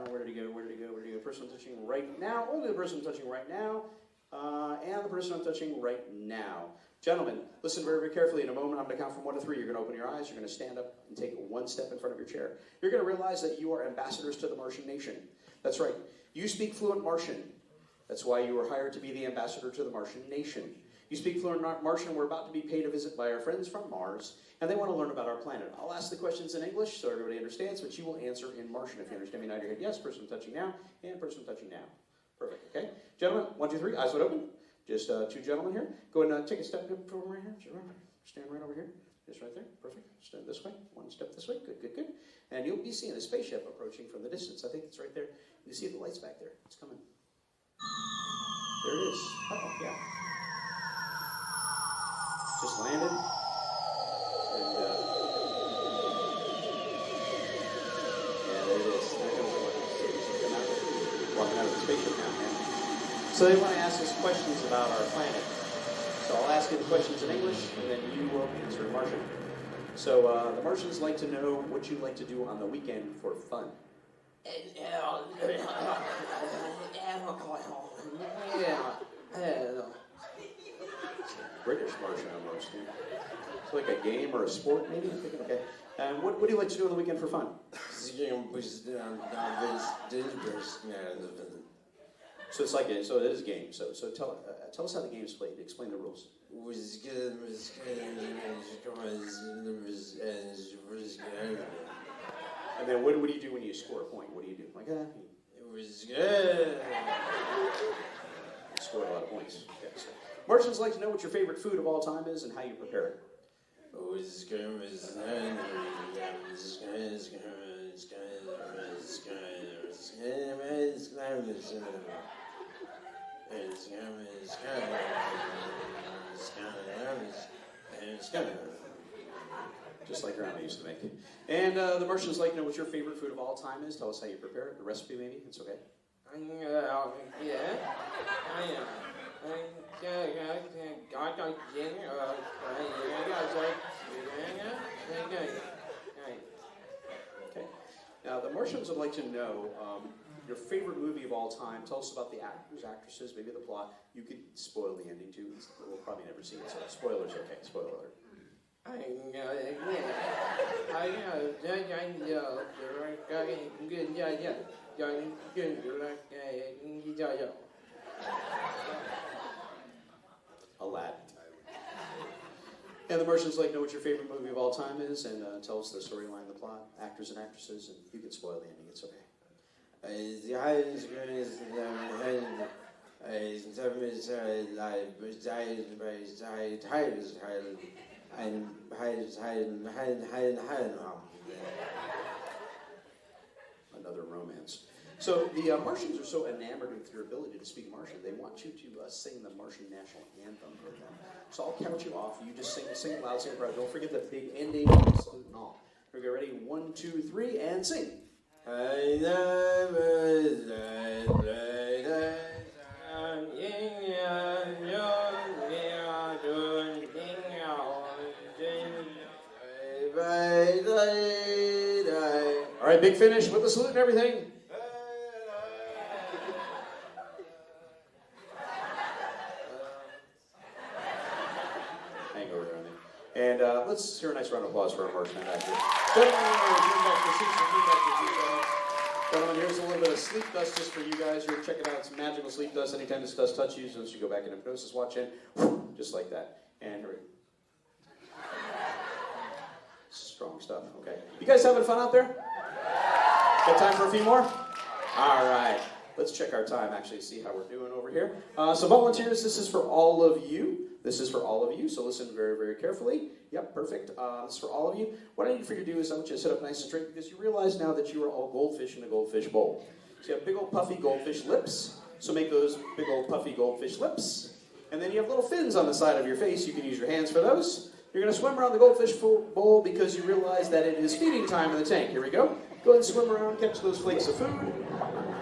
Where did he go? Where did he go? Where did he go? The person I'm touching right now. Only the person I'm touching right now. And the person I'm touching right now. Gentlemen, listen very, very carefully. In a moment, I'm going to count from 1 to 3. You're going to open your eyes. You're going to stand up and take one step in front of your chair. You're going to realize that you are ambassadors to the Martian nation. That's right. You speak fluent Martian. That's why you were hired to be the ambassador to the Martian nation. You speak fluent Martian. We're about to be paid a visit by our friends from Mars, and they want to learn about our planet. I'll ask the questions in English so everybody understands, but you will answer in Martian. If you understand me, nod your head yes, person touching now, and person touching now. Perfect, okay? Gentlemen, 1, 2, 3, eyes wide open. Just 2 gentlemen here. Go ahead and take a step from right here. Stand right over here. Just right there. Perfect. Stand this way. 1 step this way. Good, good, good. And you'll be seeing a spaceship approaching from the distance. I think it's right there. You see the lights back there. It's coming. There it is. Uh-oh, yeah. Just landed. And yeah, there it is. There comes the light. spaceship now, man. So they want to ask us questions about our planet. So I'll ask you the questions in English, and then you will answer in Martian. So the Martians like to know what you like to do on the weekend for fun. British Martian almost. Yeah. It's like a game or a sport, maybe? Okay. And what do you like to do on the weekend for fun? So it's like so it is a game. So tell us how the game's played. Explain the rules. And then what do you do when you score a point? What do you do? Like that? It was good. You scored a lot of points. Okay, so. Martians like to know what your favorite food of all time is and how you prepare it. Just like Grandma used to make. And the Martians like to know what your favorite food of all time is. Tell us how you prepare it. The recipe, maybe. It's okay. Okay. Now, the Martians would like to know your favorite movie of all time. Tell us about the actors, actresses, maybe the plot. You could spoil the ending too. We'll probably never see it, so spoilers, okay. Spoiler alert. Aladdin. And the Martians like to know what your favorite movie of all time is, and tell us the storyline, the plot, actors and actresses, and you can spoil the ending. It's okay. Another romance. So the Martians are so enamored with your ability to speak Martian, they want you to sing the Martian national anthem for them. So I'll count you off. You just sing loud, sing proud. Don't forget the big ending, salute and all. We get ready. 1, 2, 3, and sing. All right, big finish with the salute and everything. Hang over there, I mean. And let's hear a nice round of applause for our Martian actor. Gentlemen, here's a little bit of sleep dust just for you guys. You're checking out some magical sleep dust. Anytime this dust touches you, once you go back in hypnosis, watch in, just like that. And hurry. Strong stuff. Okay. You guys having fun out there? Got time for a few more? All right. Let's check our time, actually, see how we're doing over here. So volunteers, this is for all of you. This is for all of you, so listen very, very carefully. Yep, perfect. This is for all of you. What I need for you to do is I want you to sit up nice and straight because you realize now that you are all goldfish in a goldfish bowl. So you have big old puffy goldfish lips. So make those big old puffy goldfish lips. And then you have little fins on the side of your face. You can use your hands for those. You're going to swim around the goldfish bowl because you realize that it is feeding time in the tank. Here we go. Go ahead and swim around, catch those flakes of food.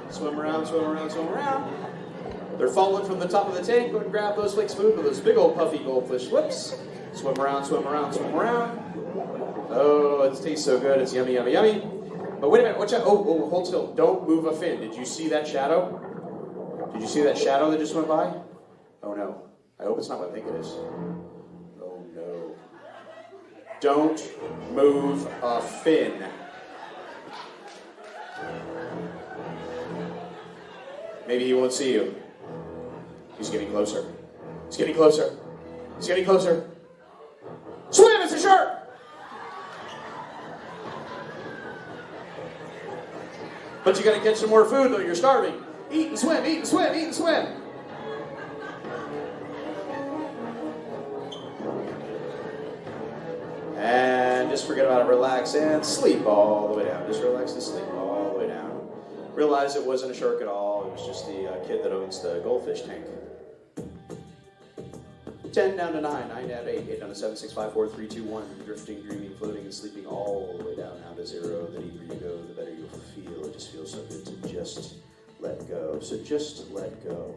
Swim around, swim around, swim around. They're falling from the top of the tank. Go ahead and grab those flakes of food with those big old puffy goldfish lips. Swim around, swim around, swim around. Oh, it tastes so good. It's yummy, yummy, yummy. But wait a minute. Watch out. Oh, hold still. Don't move a fin. Did you see that shadow? Did you see that shadow that just went by? Oh, no. I hope it's not what I think it is. Oh, no. Don't move a fin. Maybe he won't see you. He's getting closer. He's getting closer. He's getting closer. Swim! It's a shark! But you gotta catch some more food though. You're starving. Eat and swim, eat and swim, eat and swim. And just forget about it. Relax and sleep all the way down. Just relax and sleep all the way down. Realize it wasn't a shark at all. It was just the kid that owns the goldfish tank. 10 down to 9, 9 down to 8, 8 down to 7, 6, 5, 4, 3, 2, 1. Drifting, dreaming, floating, and sleeping all the way down now to 0. The deeper you go, the better you'll feel. It just feels so good to just let go. So just let go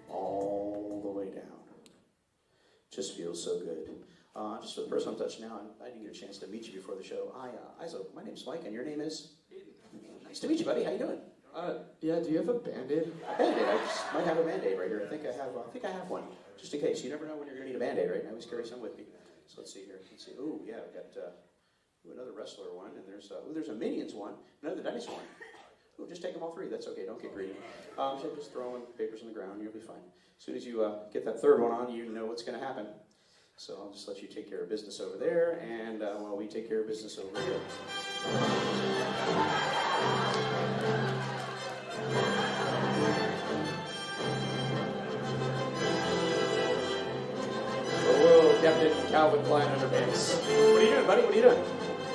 all the way down. Just feels so good. Just for the person I'm touching now, I didn't get a chance to meet you before the show. My name's Mike, and your name is? Nice to meet you, buddy. How you doing? Yeah, do you have a Band-Aid? A Band-Aid. I just might have a Band-Aid right here. I think I have one, just in case. You never know when you're going to need a Band-Aid, right? I always carry some with me. So let's see here. Let's see. Ooh, yeah, I've got another wrestler one, and there's a Minions one, another dinosaur one. Ooh, just take them all three. That's okay. Don't get greedy. So just throwing papers on the ground. You'll be fine. As soon as you get that third one on, you know what's going to happen. So I'll just let you take care of business over there, and while we take care of business over here. Hello, Captain Calvin Klein Underpants. What are you doing, buddy? What are you doing?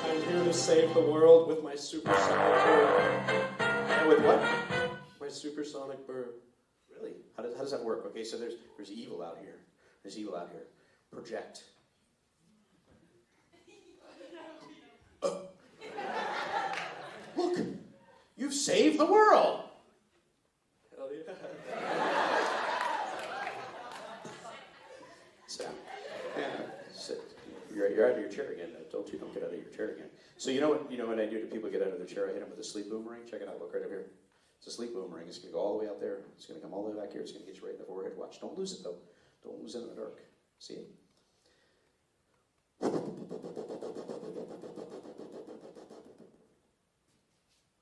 I'm here to save the world with my supersonic bird. And with what? My supersonic bird. Really? How does that work? Okay, so there's evil out here. There's evil out here. Project. Look, you've saved the world. Hell yeah. You're out of your chair again. I told you don't get out of your chair again. So you know what I do to people get out of their chair? I hit them with a sleep boomerang. Check it out. Look right up here. It's a sleep boomerang. It's going to go all the way out there. It's going to come all the way back here. It's going to get you right in the forehead. Watch. Don't lose it, though. Don't lose it in the dark. See it?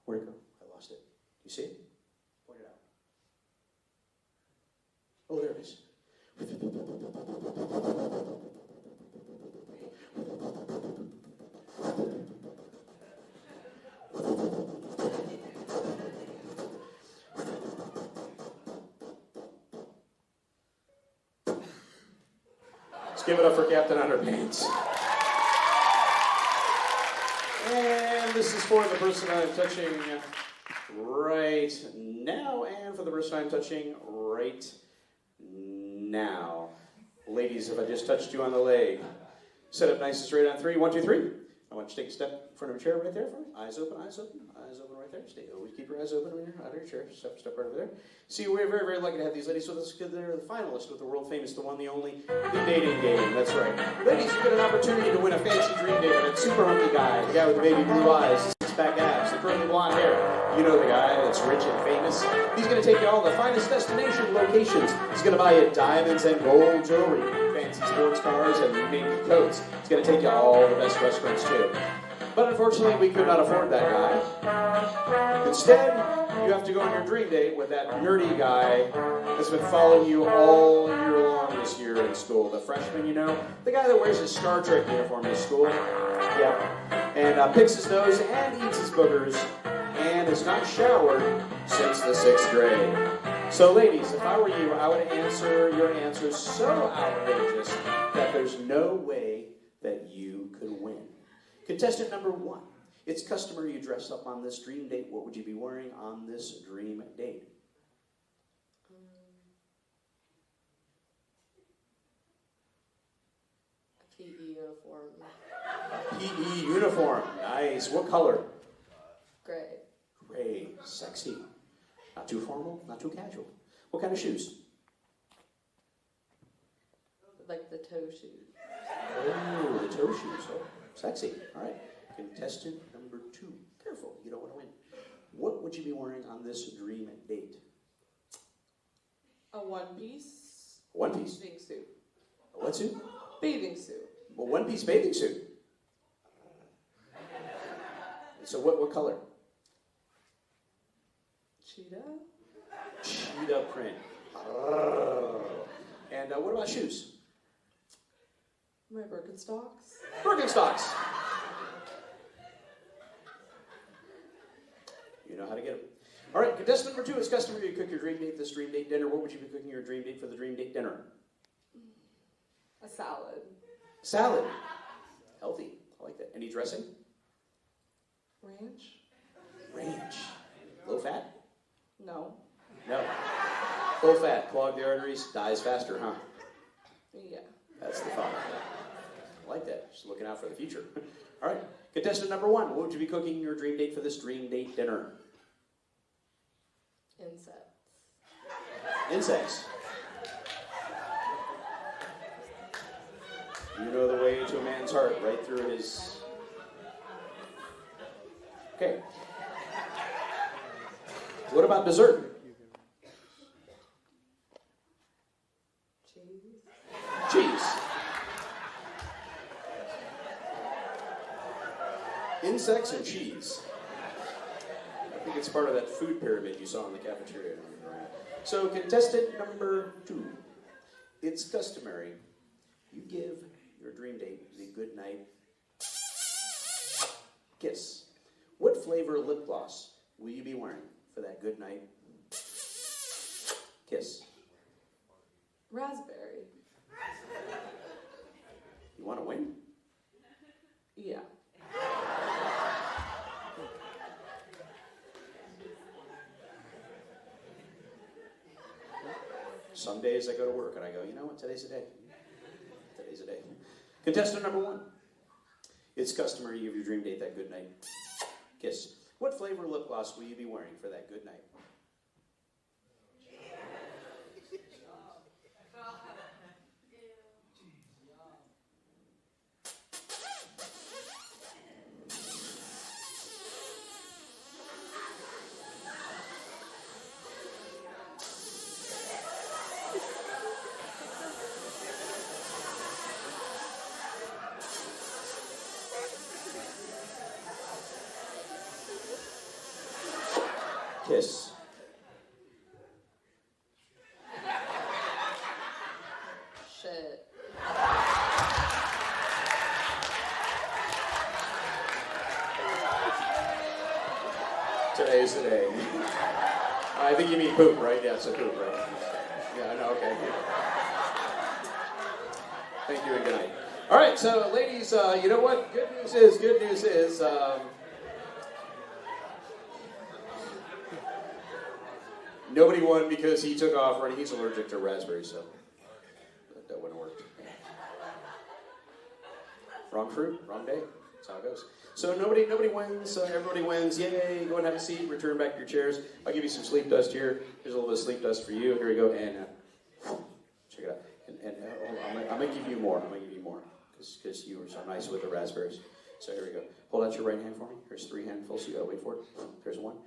Where'd it go? I lost it. You see it? Point it out. Oh, there it is. Let's give it up for Captain Underpants. And this is for the person I'm touching right now, and for the person I'm touching right now. Ladies, if I just touched you on the leg, sit up nice and straight on 3. 1, 2, 3. I want you to take a step in front of a chair right there for me. Eyes open, eyes open, eyes open right there. Stay. Always keep your eyes open when you're out of your chair. Step right over there. See, we're very, very lucky to have these ladies with us because they're the finalists with the world famous, the one, the only, the dating game. That's right. Ladies, you get an opportunity to win a fancy dream date with that super hunky guy, the guy with the baby blue eyes, six-pack abs, the curly blonde hair. You know the guy that's rich and famous. He's going to take you all the finest destination locations. He's going to buy you diamonds and gold jewelry, fancy sports cars, and mink coats. He's going to take you all the best restaurants, too. But unfortunately, we could not afford that guy. Instead, you have to go on your dream date with that nerdy guy that's been following you all year long this year in school. The freshman, you know? The guy that wears his Star Trek uniform to school. Yeah. And picks his nose and eats his boogers and has not showered since the 6th grade. So ladies, if I were you, I would answer your answer so outrageous that there's no way that you could win. Contestant number 1. It's customary you dress up on this dream date. What would you be wearing on this dream date? A PE uniform. PE uniform. Nice. What color? Gray. Gray. Sexy. Not too formal, not too casual. What kind of shoes? Like the toe shoes. Oh, the toe shoes. Oh, sexy. All right. Contestant number 2. Careful, you don't want to win. What would you be wearing on this dream date? A one-piece. One-piece? Bathing suit. A what suit? Bathing suit. A one-piece bathing suit. So what color? Cheetah. Cheetah print. And what about shoes? My Birkenstocks. Birkenstocks. You know how to get them. All right, contestant number 2 is customary. You cook your dream date this dream date dinner. What would you be cooking your dream date for the dream date dinner? A salad. Salad. Healthy. I like that. Any dressing? Ranch. Ranch. Low fat? No. No. Full fat. Clog the arteries. Dies faster, huh? Yeah. That's the thought. I like that. Just looking out for the future. All right. Contestant number 1. What would you be cooking your dream date for this dream date dinner? Insects. Insects. You know the way to a man's heart, right through his... Okay. What about dessert? Cheese. Cheese. Insects and cheese. I think it's part of that food pyramid you saw in the cafeteria. So, contestant number 2. It's customary. You give your dream date the good night kiss. What flavor lip gloss will you be wearing for that good night kiss? Raspberry. You want to win? Yeah. Some days I go to work and I go, you know what, today's a day. Today's a day. Contestant number 1. It's customary you give your dream date that good night kiss. What flavor lip gloss will you be wearing for that good night? Kiss. Shit. Today's the day. I think you mean poop, right? Yeah, it's a poop, right? Yeah, I know, okay. Thank you and good night. All right, so ladies, you know what? Good news is, nobody won because he took off running. He's allergic to raspberries, so that wouldn't work. Wrong fruit, wrong day. That's how it goes. So nobody wins. Everybody wins. Yay! Go and have a seat. Return back to your chairs. I'll give you some sleep dust here. Here's a little bit of sleep dust for you. Here we go. And check it out. And hold on. I'm gonna give you more. Because you were so nice with the raspberries. So here we go. Hold out your right hand for me. There's 3 handfuls. So you gotta wait for it. There's 1.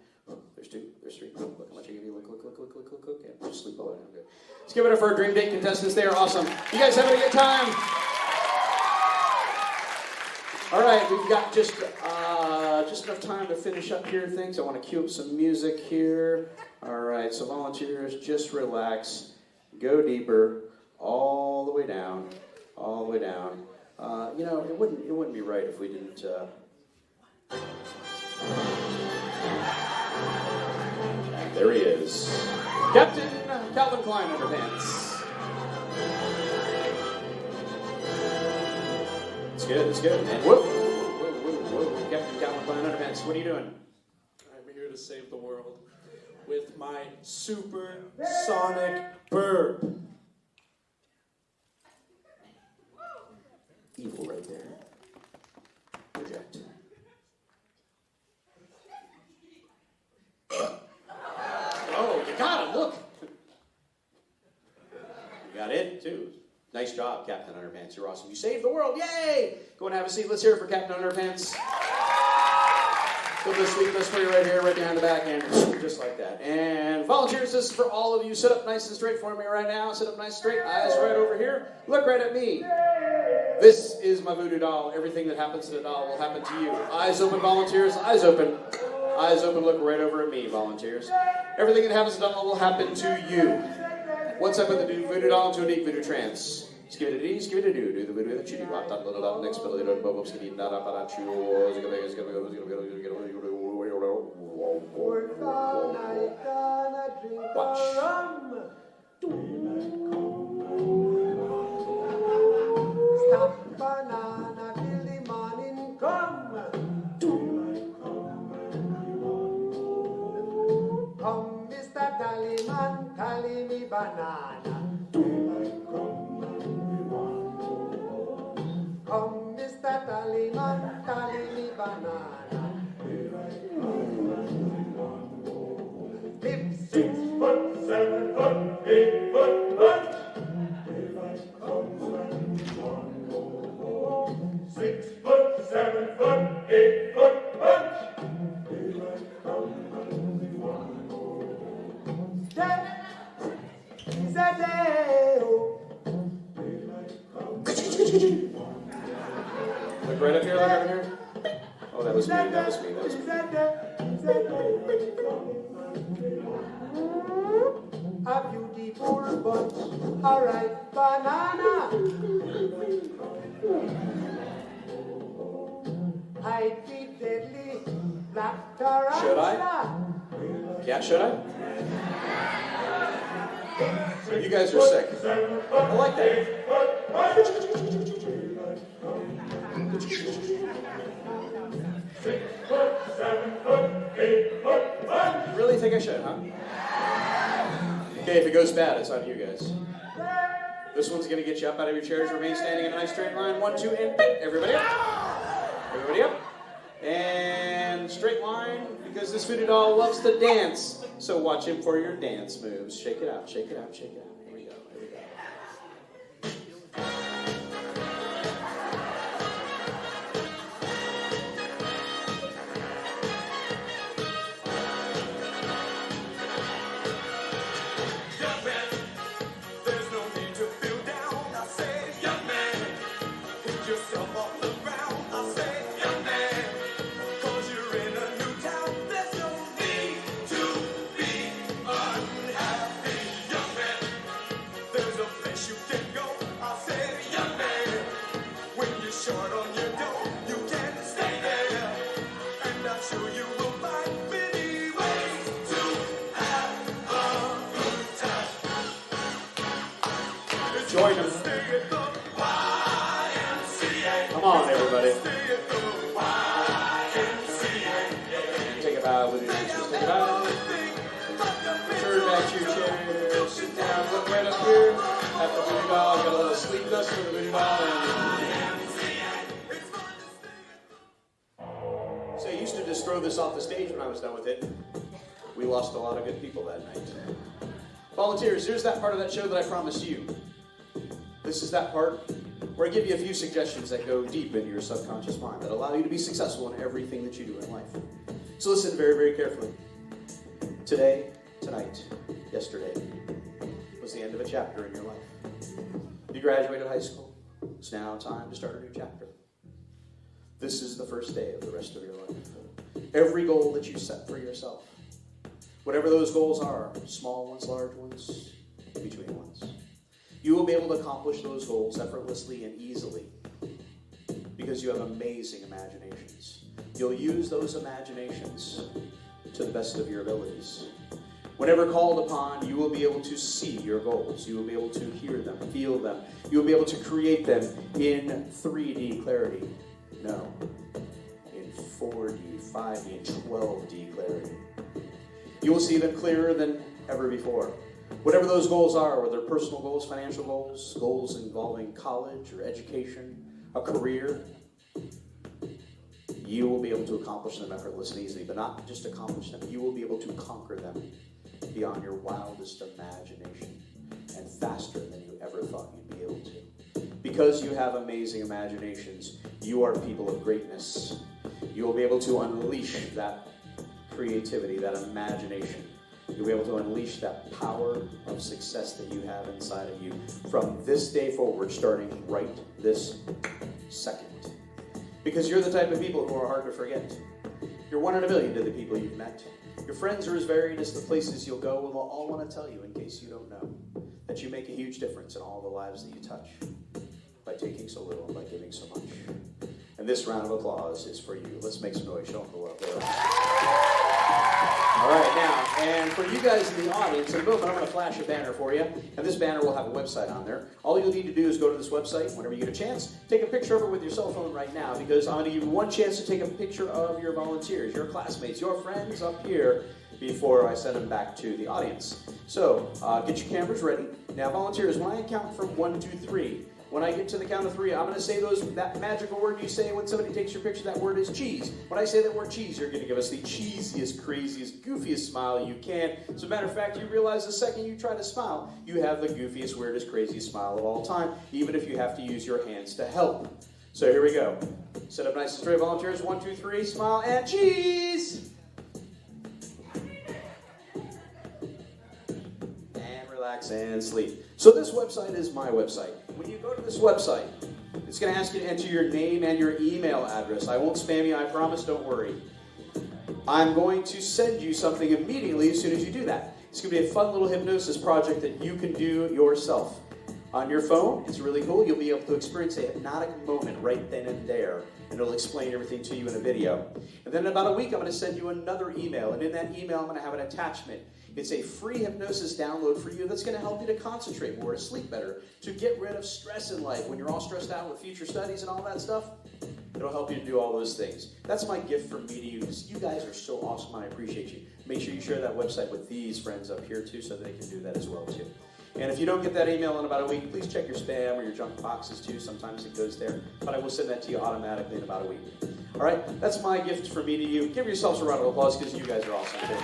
There's 2. There's 3. Look how much I give you. Look. And just sleep all the way down. Good. Let's give it up for our dream date contestants. They are awesome. You guys having a good time? All right, we've got just enough time to finish up here things. I want to cue up some music here. All right, so volunteers, just relax. Go deeper, all the way down, all the way down. You know, it wouldn't be right if we didn't. There he is, Captain Calvin Klein Underpants. It's good. And whoa. Captain Calvin Klein Underpants, what are you doing? I'm here to save the world with my supersonic burp. Evil right there. Project. Oh, you got him, look. You got it, too. Nice job, Captain Underpants. You're awesome. You saved the world. Yay! Go and have a seat. Let's hear it for Captain Underpants. Put this sleep dust for you right here, right behind the back, and just like that. And volunteers, this is for all of you. Sit up nice and straight for me right now. Sit up nice and straight. Eyes right over here. Look right at me. This is my voodoo doll. Everything that happens to the doll will happen to you. Eyes open, volunteers. Eyes open. Eyes open. Look right over at me, volunteers. Everything that happens to the doll will happen to you. What's up with the voodoo doll into a deep voodoo trance? Skibidi-dee, skibidi-doo, do the voodoo that you do. Next ability to bubble skibidi da da da chew. Watch. Stop banana till the morning come. Come, Mr. Tallyman, tally me banana. Come, Mr. Tallyman, tally me banana. Lips Look right up here, look up here. Oh, that was me, that was me, that was me. A beautiful bunch, a ripe banana. I eat deadly black tarantula. Should I? Yeah, should I? You guys are sick. I like that. Really think I should, huh? Okay, if it goes bad, it's on you guys. This one's gonna get you up out of your chairs. Remain standing in a nice straight line. 1, 2, and bing! Everybody up. Everybody up. And straight line, because this voodoo doll loves to dance. So watch him for your dance moves. Shake it out, shake it out, shake it out. Here we go, here we go. Join him. Come on, everybody. Take a bow with your dancers. Take a bow. Turn back to your chair. Sit down. Look right up here at the voodoo doll. Got a little sleep dust for the voodoo doll. So I used to just throw this off the stage when I was done with it. We lost a lot of good people that night. Volunteers, here's that part of that show that I promised you. This is that part where I give you a few suggestions that go deep into your subconscious mind that allow you to be successful in everything that you do in life. So listen very, very carefully. Today, tonight, yesterday was the end of a chapter in your life. You graduated high school. It's now time to start a new chapter. This is the first day of the rest of your life. Every goal that you set for yourself, whatever those goals are, small ones, large ones, in-between ones, you will be able to accomplish those goals effortlessly and easily because you have amazing imaginations. You'll use those imaginations to the best of your abilities. Whenever called upon, you will be able to see your goals. You will be able to hear them, feel them. You will be able to create them in 3D clarity. No, in 4D, 5D, and 12D clarity. You will see them clearer than ever before. Whatever those goals are, whether personal goals, financial goals, goals involving college or education, a career, you will be able to accomplish them effortlessly and easily, but not just accomplish them, you will be able to conquer them beyond your wildest imagination and faster than you ever thought you'd be able to. Because you have amazing imaginations, you are people of greatness. You will be able to unleash that creativity, that imagination. You'll be able to unleash that power of success that you have inside of you from this day forward, starting right this second. Because you're the type of people who are hard to forget. You're 1 in a million to the people you've met. Your friends are as varied as the places you'll go, and they'll all want to tell you, in case you don't know, that you make a huge difference in all the lives that you touch by taking so little and by giving so much. And this round of applause is for you. Let's make some noise. Show them the love there. All right, now, and for you guys in the audience, in a moment I'm going to flash a banner for you, and this banner will have a website on there. All you'll need to do is go to this website whenever you get a chance. Take a picture of it with your cell phone right now, because I'm going to give you one chance to take a picture of your volunteers, your classmates, your friends up here before I send them back to the audience. So, get your cameras ready. Now, volunteers, when I count from 1, 2, 3, when I get to the count of 3, I'm going to say that magical word you say when somebody takes your picture. That word is cheese. When I say that word cheese, you're going to give us the cheesiest, craziest, goofiest smile you can. As a matter of fact, you realize the second you try to smile, you have the goofiest, weirdest, craziest smile of all time, even if you have to use your hands to help. So here we go. Sit up nice and straight, volunteers. 1, 2, 3, smile, and cheese! And relax and sleep. So this website is my website. When you go to this website, It's going to ask you to enter your name and your email address. I won't spam you, I promise, don't worry. I'm going to send you something immediately as soon as you do that. It's going to be a fun little hypnosis project that you can do yourself. On your phone, it's really cool. You'll be able to experience a hypnotic moment right then and there, and it'll explain everything to you in a video. And then in about a week, I'm going to send you another email, and in that email, I'm going to have an attachment. It's a free hypnosis download for you that's going to help you to concentrate more, to sleep better, to get rid of stress in life. When you're all stressed out with future studies and all that stuff, it'll help you to do all those things. That's my gift from me to you, because you guys are so awesome, and I appreciate you. Make sure you share that website with these friends up here, too, so they can do that as well, too. And if you don't get that email in about a week, please check your spam or your junk boxes, too. Sometimes it goes there. But I will send that to you automatically in about a week. All right? That's my gift from me to you. Give yourselves a round of applause, because you guys are awesome, too.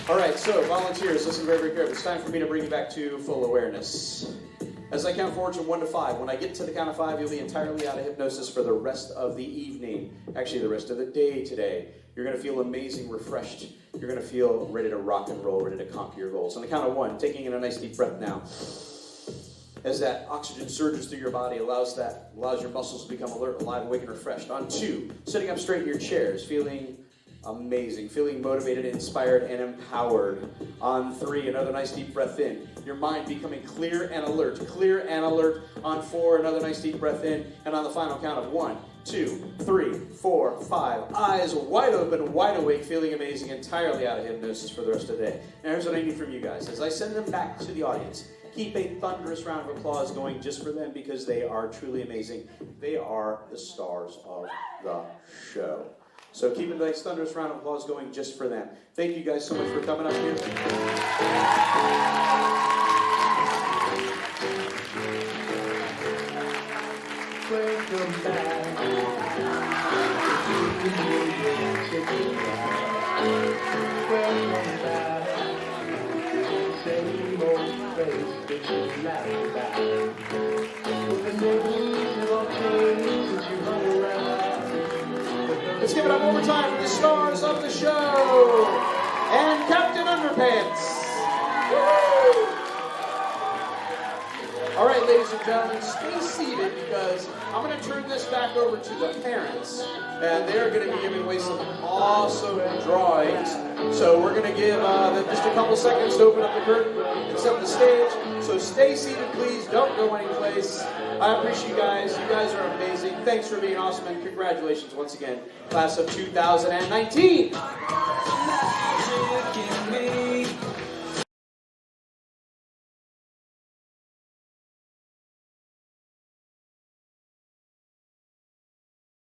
All right, so volunteers, listen very, very carefully. It's time for me to bring you back to full awareness. As I count forward from 1 to 5, when I get to the count of 5, you'll be entirely out of hypnosis for the rest of the evening. Actually, the rest of the day today. You're going to feel amazing, refreshed. You're going to feel ready to rock and roll, ready to conquer your goals. On the count of 1, taking in a nice deep breath now. As that oxygen surges through your body, allows your muscles to become alert, alive, awake, and refreshed. On 2, sitting up straight in your chairs, feeling amazing, feeling motivated, inspired, and empowered. On 3, another nice deep breath in. Your mind becoming clear and alert. Clear and alert. On 4, another nice deep breath in. And on the final count of 1, 2, 3, 4, 5. Eyes wide open, wide awake, feeling amazing, entirely out of hypnosis for the rest of the day. Now here's what I need from you guys. As I send them back to the audience, keep a thunderous round of applause going just for them, because they are truly amazing. They are the stars of the show. So keep a nice thunderous round of applause going just for them. Thank you guys so much for coming up here. Welcome back. Welcome back. Same old face that you laugh about. With the names have all changed since you hung around. Let's give it up one more time for the stars of the show and Captain Underpants. Woo! All right, ladies and gentlemen, stay seated, because I'm going to turn this back over to the parents, and they're going to be giving away some awesome drawings. So we're going to give them just a couple seconds to open up the curtain and set the stage. So stay seated, please. Don't go anyplace. I appreciate you guys. You guys are amazing. Thanks for being awesome, and congratulations once again, class of 2019.